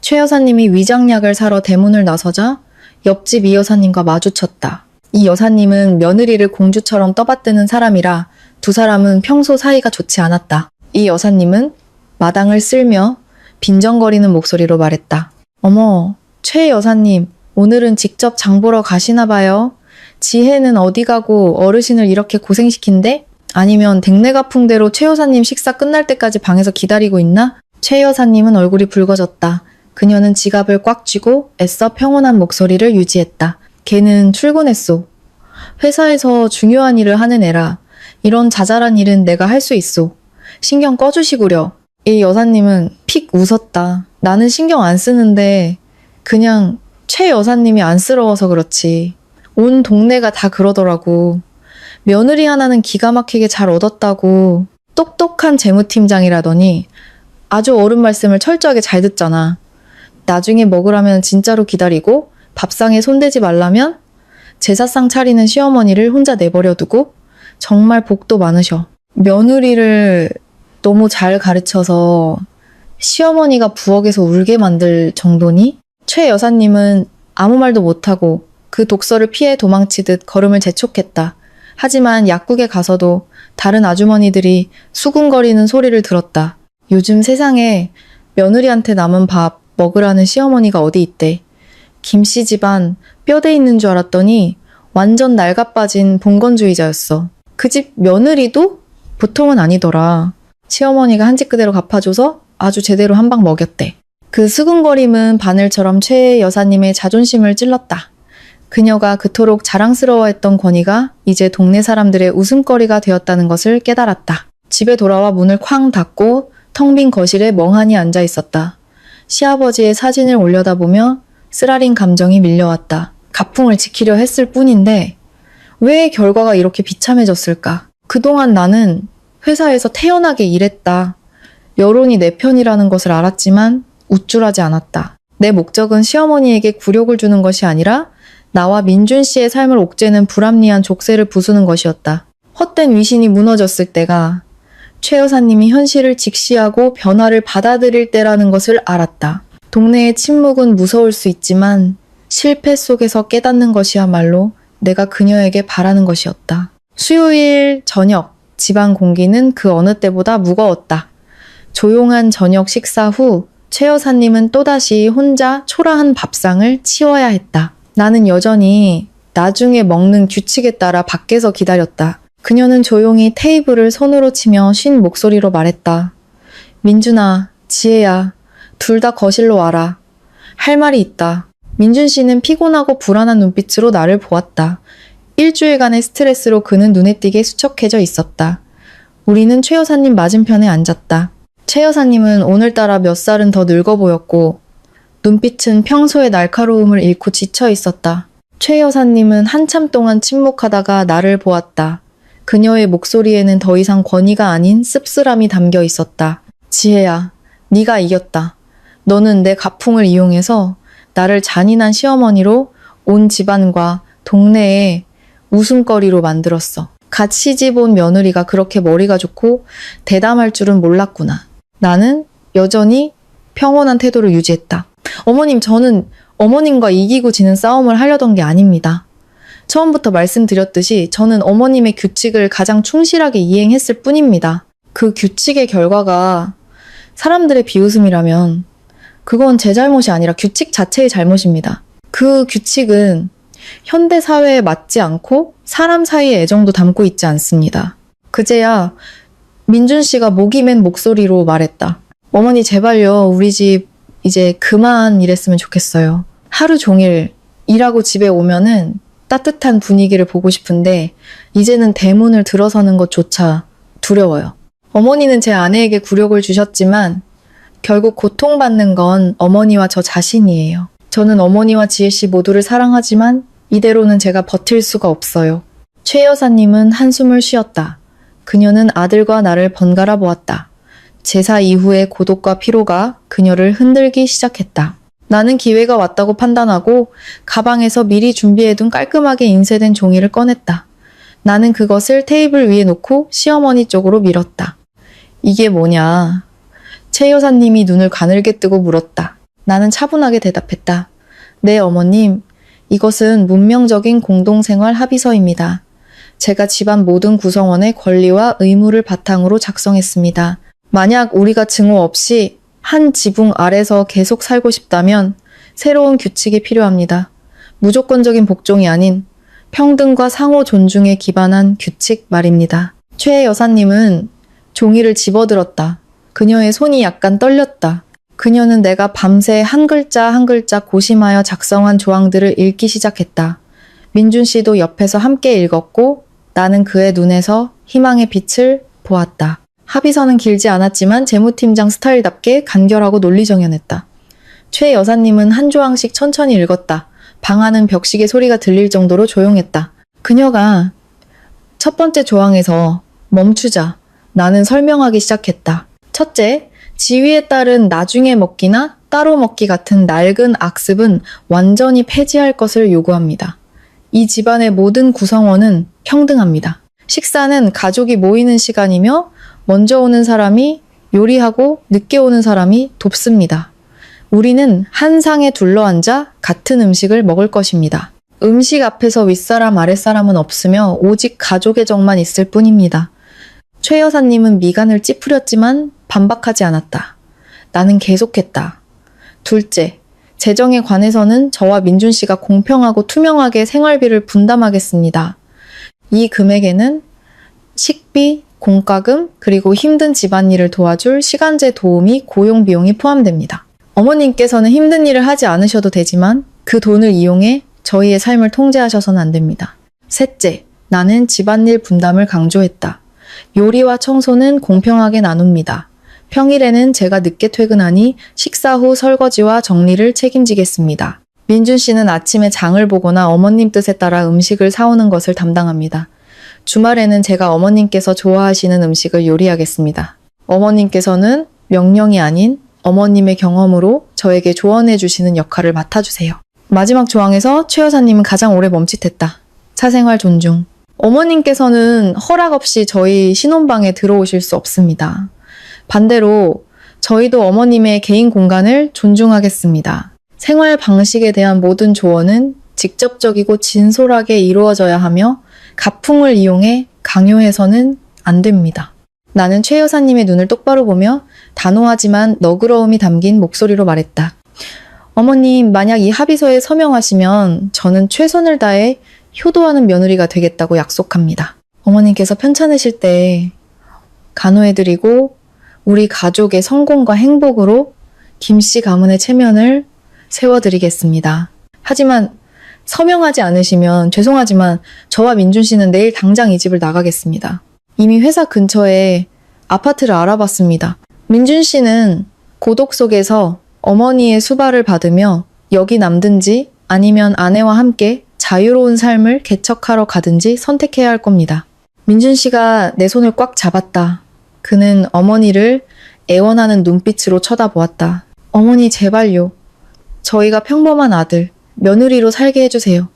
최 여사님이 위장약을 사러 대문을 나서자 옆집 이 여사님과 마주쳤다. 이 여사님은 며느리를 공주처럼 떠받드는 사람이라 두 사람은 평소 사이가 좋지 않았다. 이 여사님은 마당을 쓸며 빈정거리는 목소리로 말했다. 어머, 최 여사님, 오늘은 직접 장 보러 가시나 봐요. 지혜는 어디 가고 어르신을 이렇게 고생시킨대? 아니면 댁내가풍대로 최 여사님 식사 끝날 때까지 방에서 기다리고 있나? 최 여사님은 얼굴이 붉어졌다. 그녀는 지갑을 꽉 쥐고 애써 평온한 목소리를 유지했다. 걔는 출근했소. 회사에서 중요한 일을 하는 애라. 이런 자잘한 일은 내가 할 수 있소. 신경 꺼주시구려. 이 여사님은 픽 웃었다. 나는 신경 안 쓰는데 그냥 최 여사님이 안쓰러워서 그렇지. 온 동네가 다 그러더라고. 며느리 하나는 기가 막히게 잘 얻었다고. 똑똑한 재무팀장이라더니 아주 옳은 말씀을 철저하게 잘 듣잖아. 나중에 먹으라면 진짜로 기다리고 밥상에 손대지 말라면 제사상 차리는 시어머니를 혼자 내버려 두고 정말 복도 많으셔. 며느리를 너무 잘 가르쳐서 시어머니가 부엌에서 울게 만들 정도니? 최 여사님은 아무 말도 못하고 그 독서를 피해 도망치듯 걸음을 재촉했다. 하지만 약국에 가서도 다른 아주머니들이 수군거리는 소리를 들었다. 요즘 세상에 며느리한테 남은 밥 먹으라는 시어머니가 어디 있대. 김씨 집안 뼈대 있는 줄 알았더니 완전 낡아빠진 봉건주의자였어. 그 집 며느리도 보통은 아니더라. 시어머니가 한 집 그대로 갚아줘서 아주 제대로 한 방 먹였대. 그 수근거림은 바늘처럼 최 여사님의 자존심을 찔렀다. 그녀가 그토록 자랑스러워했던 권위가 이제 동네 사람들의 웃음거리가 되었다는 것을 깨달았다. 집에 돌아와 문을 쾅 닫고 텅 빈 거실에 멍하니 앉아 있었다. 시아버지의 사진을 올려다보며 쓰라린 감정이 밀려왔다. 가풍을 지키려 했을 뿐인데 왜 결과가 이렇게 비참해졌을까? 그동안 나는 회사에서 태연하게 일했다. 여론이 내 편이라는 것을 알았지만 우쭐하지 않았다. 내 목적은 시어머니에게 굴욕을 주는 것이 아니라 나와 민준 씨의 삶을 옥죄는 불합리한 족쇄를 부수는 것이었다. 헛된 위신이 무너졌을 때가 최 여사님이 현실을 직시하고 변화를 받아들일 때라는 것을 알았다. 동네의 침묵은 무서울 수 있지만 실패 속에서 깨닫는 것이야말로 내가 그녀에게 바라는 것이었다. 수요일 저녁, 집안 공기는 그 어느 때보다 무거웠다. 조용한 저녁 식사 후 최 여사님은 또다시 혼자 초라한 밥상을 치워야 했다. 나는 여전히 나중에 먹는 규칙에 따라 밖에서 기다렸다. 그녀는 조용히 테이블을 손으로 치며 쉰 목소리로 말했다. 민준아, 지혜야, 둘 다 거실로 와라. 할 말이 있다. 민준 씨는 피곤하고 불안한 눈빛으로 나를 보았다. 일주일간의 스트레스로 그는 눈에 띄게 수척해져 있었다. 우리는 최 여사님 맞은편에 앉았다. 최 여사님은 오늘따라 몇 살은 더 늙어 보였고 눈빛은 평소의 날카로움을 잃고 지쳐 있었다. 최 여사님은 한참 동안 침묵하다가 나를 보았다. 그녀의 목소리에는 더 이상 권위가 아닌 씁쓸함이 담겨 있었다. 지혜야, 네가 이겼다. 너는 내 가풍을 이용해서 나를 잔인한 시어머니로 온 집안과 동네에 웃음거리로 만들었어. 갓 시집 온 며느리가 그렇게 머리가 좋고 대담할 줄은 몰랐구나. 나는 여전히 평온한 태도를 유지했다. 어머님, 저는 어머님과 이기고 지는 싸움을 하려던 게 아닙니다. 처음부터 말씀드렸듯이 저는 어머님의 규칙을 가장 충실하게 이행했을 뿐입니다. 그 규칙의 결과가 사람들의 비웃음이라면 그건 제 잘못이 아니라 규칙 자체의 잘못입니다. 그 규칙은 현대 사회에 맞지 않고 사람 사이의 애정도 담고 있지 않습니다. 그제야 민준 씨가 목이 맨 목소리로 말했다. 어머니, 제발요. 우리 집 이제 그만 이랬으면 좋겠어요. 하루 종일 일하고 집에 오면은 따뜻한 분위기를 보고 싶은데 이제는 대문을 들어서는 것조차 두려워요. 어머니는 제 아내에게 굴욕을 주셨지만 결국 고통받는 건 어머니와 저 자신이에요. 저는 어머니와 지혜 씨 모두를 사랑하지만 이대로는 제가 버틸 수가 없어요. 최 여사님은 한숨을 쉬었다. 그녀는 아들과 나를 번갈아 보았다. 제사 이후의 고독과 피로가 그녀를 흔들기 시작했다. 나는 기회가 왔다고 판단하고 가방에서 미리 준비해둔 깔끔하게 인쇄된 종이를 꺼냈다. 나는 그것을 테이블 위에 놓고 시어머니 쪽으로 밀었다. 이게 뭐냐? 최 여사님이 눈을 가늘게 뜨고 물었다. 나는 차분하게 대답했다. 네, 어머님. 이것은 문명적인 공동생활 합의서입니다. 제가 집안 모든 구성원의 권리와 의무를 바탕으로 작성했습니다. 만약 우리가 증오 없이 한 지붕 아래서 계속 살고 싶다면 새로운 규칙이 필요합니다. 무조건적인 복종이 아닌 평등과 상호 존중에 기반한 규칙 말입니다. 최 여사님은 종이를 집어들었다. 그녀의 손이 약간 떨렸다. 그녀는 내가 밤새 한 글자 한 글자 고심하여 작성한 조항들을 읽기 시작했다. 민준 씨도 옆에서 함께 읽었고 나는 그의 눈에서 희망의 빛을 보았다. 합의서는 길지 않았지만 재무팀장 스타일답게 간결하고 논리정연했다. 최 여사님은 한 조항씩 천천히 읽었다. 방 안은 벽시계 소리가 들릴 정도로 조용했다. 그녀가 첫 번째 조항에서 멈추자. 나는 설명하기 시작했다. 첫째, 지위에 따른 나중에 먹기나 따로 먹기 같은 낡은 악습은 완전히 폐지할 것을 요구합니다. 이 집안의 모든 구성원은 평등합니다. 식사는 가족이 모이는 시간이며 먼저 오는 사람이 요리하고 늦게 오는 사람이 돕습니다. 우리는 한 상에 둘러앉아 같은 음식을 먹을 것입니다. 음식 앞에서 윗사람 아랫사람은 없으며 오직 가족의 정만 있을 뿐입니다. 최 여사님은 미간을 찌푸렸지만 반박하지 않았다. 나는 계속했다. 둘째, 재정에 관해서는 저와 민준 씨가 공평하고 투명하게 생활비를 분담하겠습니다. 이 금액에는 식비, 공과금, 그리고 힘든 집안일을 도와줄 시간제 도우미, 고용 비용이 포함됩니다. 어머님께서는 힘든 일을 하지 않으셔도 되지만 그 돈을 이용해 저희의 삶을 통제하셔서는 안 됩니다. 셋째, 나는 집안일 분담을 강조했다. 요리와 청소는 공평하게 나눕니다. 평일에는 제가 늦게 퇴근하니 식사 후 설거지와 정리를 책임지겠습니다. 민준 씨는 아침에 장을 보거나 어머님 뜻에 따라 음식을 사오는 것을 담당합니다. 주말에는 제가 어머님께서 좋아하시는 음식을 요리하겠습니다. 어머님께서는 명령이 아닌 어머님의 경험으로 저에게 조언해 주시는 역할을 맡아주세요. 마지막 조항에서 최 여사님은 가장 오래 멈칫했다. 사생활 존중. 어머님께서는 허락 없이 저희 신혼방에 들어오실 수 없습니다. 반대로 저희도 어머님의 개인 공간을 존중하겠습니다. 생활 방식에 대한 모든 조언은 직접적이고 진솔하게 이루어져야 하며 가풍을 이용해 강요해서는 안 됩니다. 나는 최 여사님의 눈을 똑바로 보며 단호하지만 너그러움이 담긴 목소리로 말했다. 어머님, 만약 이 합의서에 서명하시면 저는 최선을 다해 효도하는 며느리가 되겠다고 약속합니다. 어머님께서 편찮으실 때 간호해드리고 우리 가족의 성공과 행복으로 김씨 가문의 체면을 세워드리겠습니다. 하지만 서명하지 않으시면 죄송하지만 저와 민준 씨는 내일 당장 이 집을 나가겠습니다. 이미 회사 근처에 아파트를 알아봤습니다. 민준 씨는 고독 속에서 어머니의 수발을 받으며 여기 남든지 아니면 아내와 함께 자유로운 삶을 개척하러 가든지 선택해야 할 겁니다. 민준 씨가 내 손을 꽉 잡았다. 그는 어머니를 애원하는 눈빛으로 쳐다보았다. 어머니 제발요. 저희가 평범한 아들, 며느리로 살게 해주세요.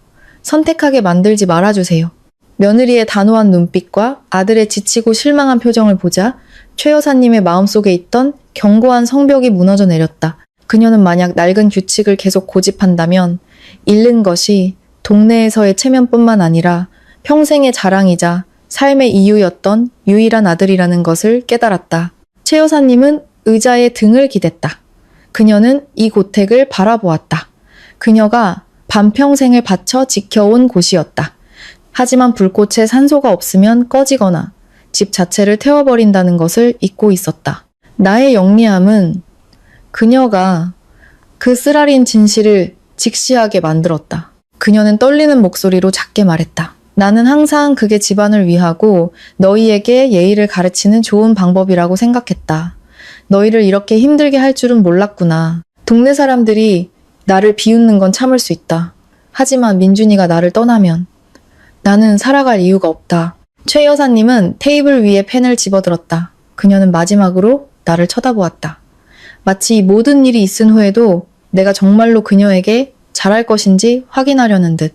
선택하게 만들지 말아주세요. 며느리의 단호한 눈빛과 아들의 지치고 실망한 표정을 보자 최 여사님의 마음속에 있던 견고한 성벽이 무너져 내렸다. 그녀는 만약 낡은 규칙을 계속 고집한다면 잃는 것이 동네에서의 체면뿐만 아니라 평생의 자랑이자 삶의 이유였던 유일한 아들이라는 것을 깨달았다. 최 여사님은 의자에 등을 기댔다. 그녀는 이 고택을 바라보았다. 그녀가 반평생을 바쳐 지켜온 곳이었다. 하지만 불꽃에 산소가 없으면 꺼지거나 집 자체를 태워버린다는 것을 잊고 있었다. 나의 영리함은 그녀가 그 쓰라린 진실을 직시하게 만들었다. 그녀는 떨리는 목소리로 작게 말했다. 나는 항상 그게 집안을 위하고 너희에게 예의를 가르치는 좋은 방법이라고 생각했다. 너희를 이렇게 힘들게 할 줄은 몰랐구나. 동네 사람들이 나를 비웃는 건 참을 수 있다. 하지만 민준이가 나를 떠나면 나는 살아갈 이유가 없다. 최 여사님은 테이블 위에 펜을 집어들었다. 그녀는 마지막으로 나를 쳐다보았다. 마치 이 모든 일이 있은 후에도 내가 정말로 그녀에게 잘할 것인지 확인하려는 듯.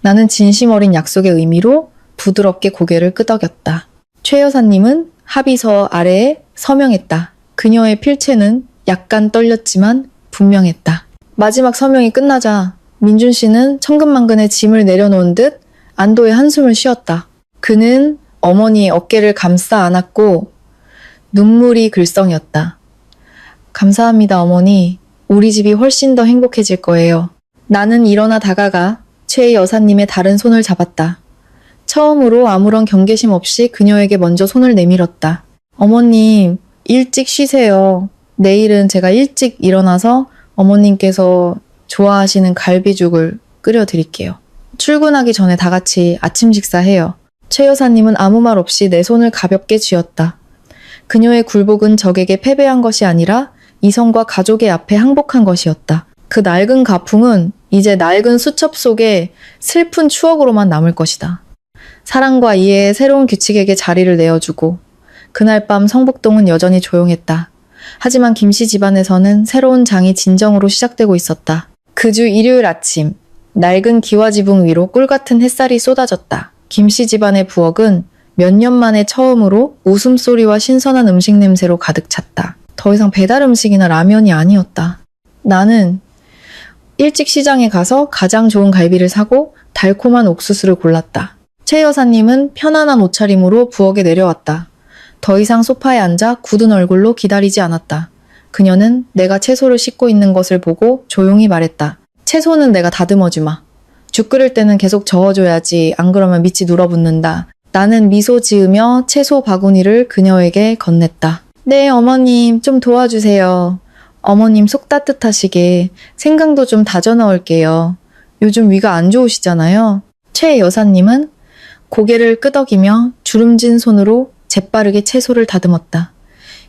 나는 진심 어린 약속의 의미로 부드럽게 고개를 끄덕였다. 최 여사님은 합의서 아래에 서명했다. 그녀의 필체는 약간 떨렸지만 분명했다. 마지막 서명이 끝나자 민준 씨는 천근만근의 짐을 내려놓은 듯 안도의 한숨을 쉬었다. 그는 어머니의 어깨를 감싸 안았고 눈물이 글썽였다. 감사합니다, 어머니. 우리 집이 훨씬 더 행복해질 거예요. 나는 일어나 다가가 최 여사님의 다른 손을 잡았다. 처음으로 아무런 경계심 없이 그녀에게 먼저 손을 내밀었다. 어머님, 일찍 쉬세요. 내일은 제가 일찍 일어나서 어머님께서 좋아하시는 갈비죽을 끓여드릴게요. 출근하기 전에 다 같이 아침 식사해요. 최 여사님은 아무 말 없이 내 손을 가볍게 쥐었다. 그녀의 굴복은 적에게 패배한 것이 아니라 이성과 가족의 앞에 항복한 것이었다. 그 낡은 가풍은 이제 낡은 수첩 속에 슬픈 추억으로만 남을 것이다. 사랑과 이해의 새로운 규칙에게 자리를 내어주고 그날 밤 성북동은 여전히 조용했다. 하지만 김씨 집안에서는 새로운 장이 진정으로 시작되고 있었다. 그 주 일요일 아침, 낡은 기와지붕 위로 꿀같은 햇살이 쏟아졌다. 김씨 집안의 부엌은 몇 년 만에 처음으로 웃음소리와 신선한 음식 냄새로 가득 찼다. 더 이상 배달 음식이나 라면이 아니었다. 나는 일찍 시장에 가서 가장 좋은 갈비를 사고 달콤한 옥수수를 골랐다. 최 여사님은 편안한 옷차림으로 부엌에 내려왔다. 더 이상 소파에 앉아 굳은 얼굴로 기다리지 않았다. 그녀는 내가 채소를 씻고 있는 것을 보고 조용히 말했다. 채소는 내가 다듬어주마. 죽 끓일 때는 계속 저어줘야지. 안 그러면 밑이 눌어붙는다. 나는 미소 지으며 채소 바구니를 그녀에게 건넸다. 네, 어머님, 좀 도와주세요. 어머님 속 따뜻하시게 생강도 좀 다져 넣을게요. 요즘 위가 안 좋으시잖아요. 최 여사님은 고개를 끄덕이며 주름진 손으로 재빠르게 채소를 다듬었다.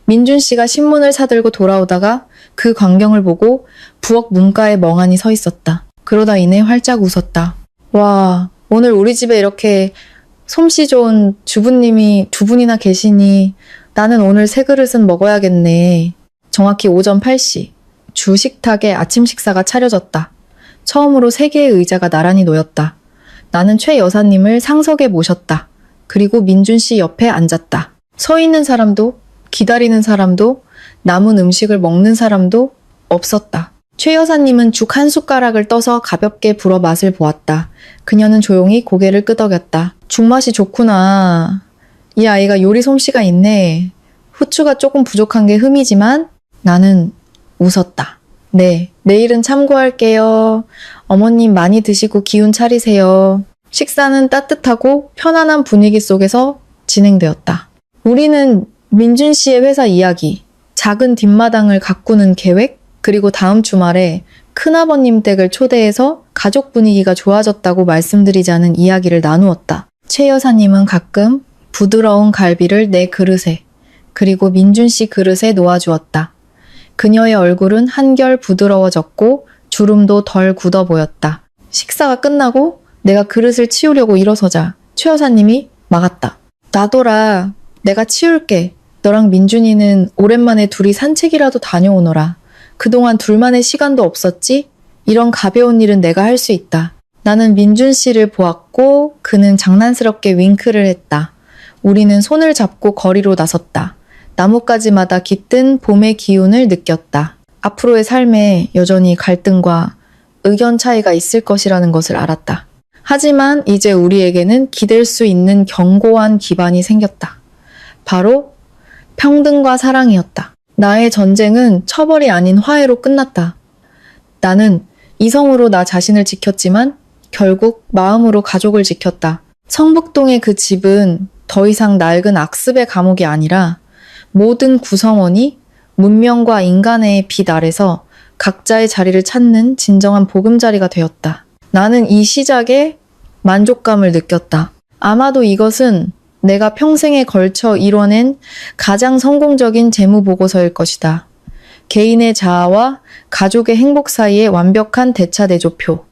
민준 씨가 신문을 사들고 돌아오다가 그 광경을 보고 부엌 문가에 멍하니 서 있었다. 그러다 이내 활짝 웃었다. 와, 오늘 우리 집에 이렇게 솜씨 좋은 주부님이 두 분이나 계시니 나는 오늘 세 그릇은 먹어야겠네. 정확히 오전 8시 주 식탁에 아침 식사가 차려졌다. 처음으로 3개의 의자가 나란히 놓였다. 나는 최 여사님을 상석에 모셨다. 그리고 민준 씨 옆에 앉았다. 서 있는 사람도 기다리는 사람도 남은 음식을 먹는 사람도 없었다. 최 여사님은 죽 한 숟가락을 떠서 가볍게 불어 맛을 보았다. 그녀는 조용히 고개를 끄덕였다. 죽맛이 좋구나. 이 아이가 요리 솜씨가 있네. 후추가 조금 부족한 게 흠이지만 나는 웃었다. 네, 내일은 참고할게요. 어머님 많이 드시고 기운 차리세요. 식사는 따뜻하고 편안한 분위기 속에서 진행되었다. 우리는 민준 씨의 회사 이야기, 작은 뒷마당을 가꾸는 계획, 그리고 다음 주말에 큰아버님 댁을 초대해서 가족 분위기가 좋아졌다고 말씀드리자는 이야기를 나누었다. 최 여사님은 가끔 부드러운 갈비를 내 그릇에, 그리고 민준 씨 그릇에 놓아주었다. 그녀의 얼굴은 한결 부드러워졌고 주름도 덜 굳어 보였다. 식사가 끝나고 내가 그릇을 치우려고 일어서자 최 여사님이 막았다. 놔둬라. 내가 치울게. 너랑 민준이는 오랜만에 둘이 산책이라도 다녀오너라. 그동안 둘만의 시간도 없었지? 이런 가벼운 일은 내가 할 수 있다. 나는 민준 씨를 보았고 그는 장난스럽게 윙크를 했다. 우리는 손을 잡고 거리로 나섰다. 나뭇가지마다 깃든 봄의 기운을 느꼈다. 앞으로의 삶에 여전히 갈등과 의견 차이가 있을 것이라는 것을 알았다. 하지만 이제 우리에게는 기댈 수 있는 견고한 기반이 생겼다. 바로 평등과 사랑이었다. 나의 전쟁은 처벌이 아닌 화해로 끝났다. 나는 이성으로 나 자신을 지켰지만 결국 마음으로 가족을 지켰다. 성북동의 그 집은 더 이상 낡은 악습의 감옥이 아니라 모든 구성원이 문명과 인간의 빛 아래서 각자의 자리를 찾는 진정한 보금자리가 되었다. 나는 이 시작에 만족감을 느꼈다. 아마도 이것은 내가 평생에 걸쳐 이뤄낸 가장 성공적인 재무보고서일 것이다. 개인의 자아와 가족의 행복 사이의 완벽한 대차대조표.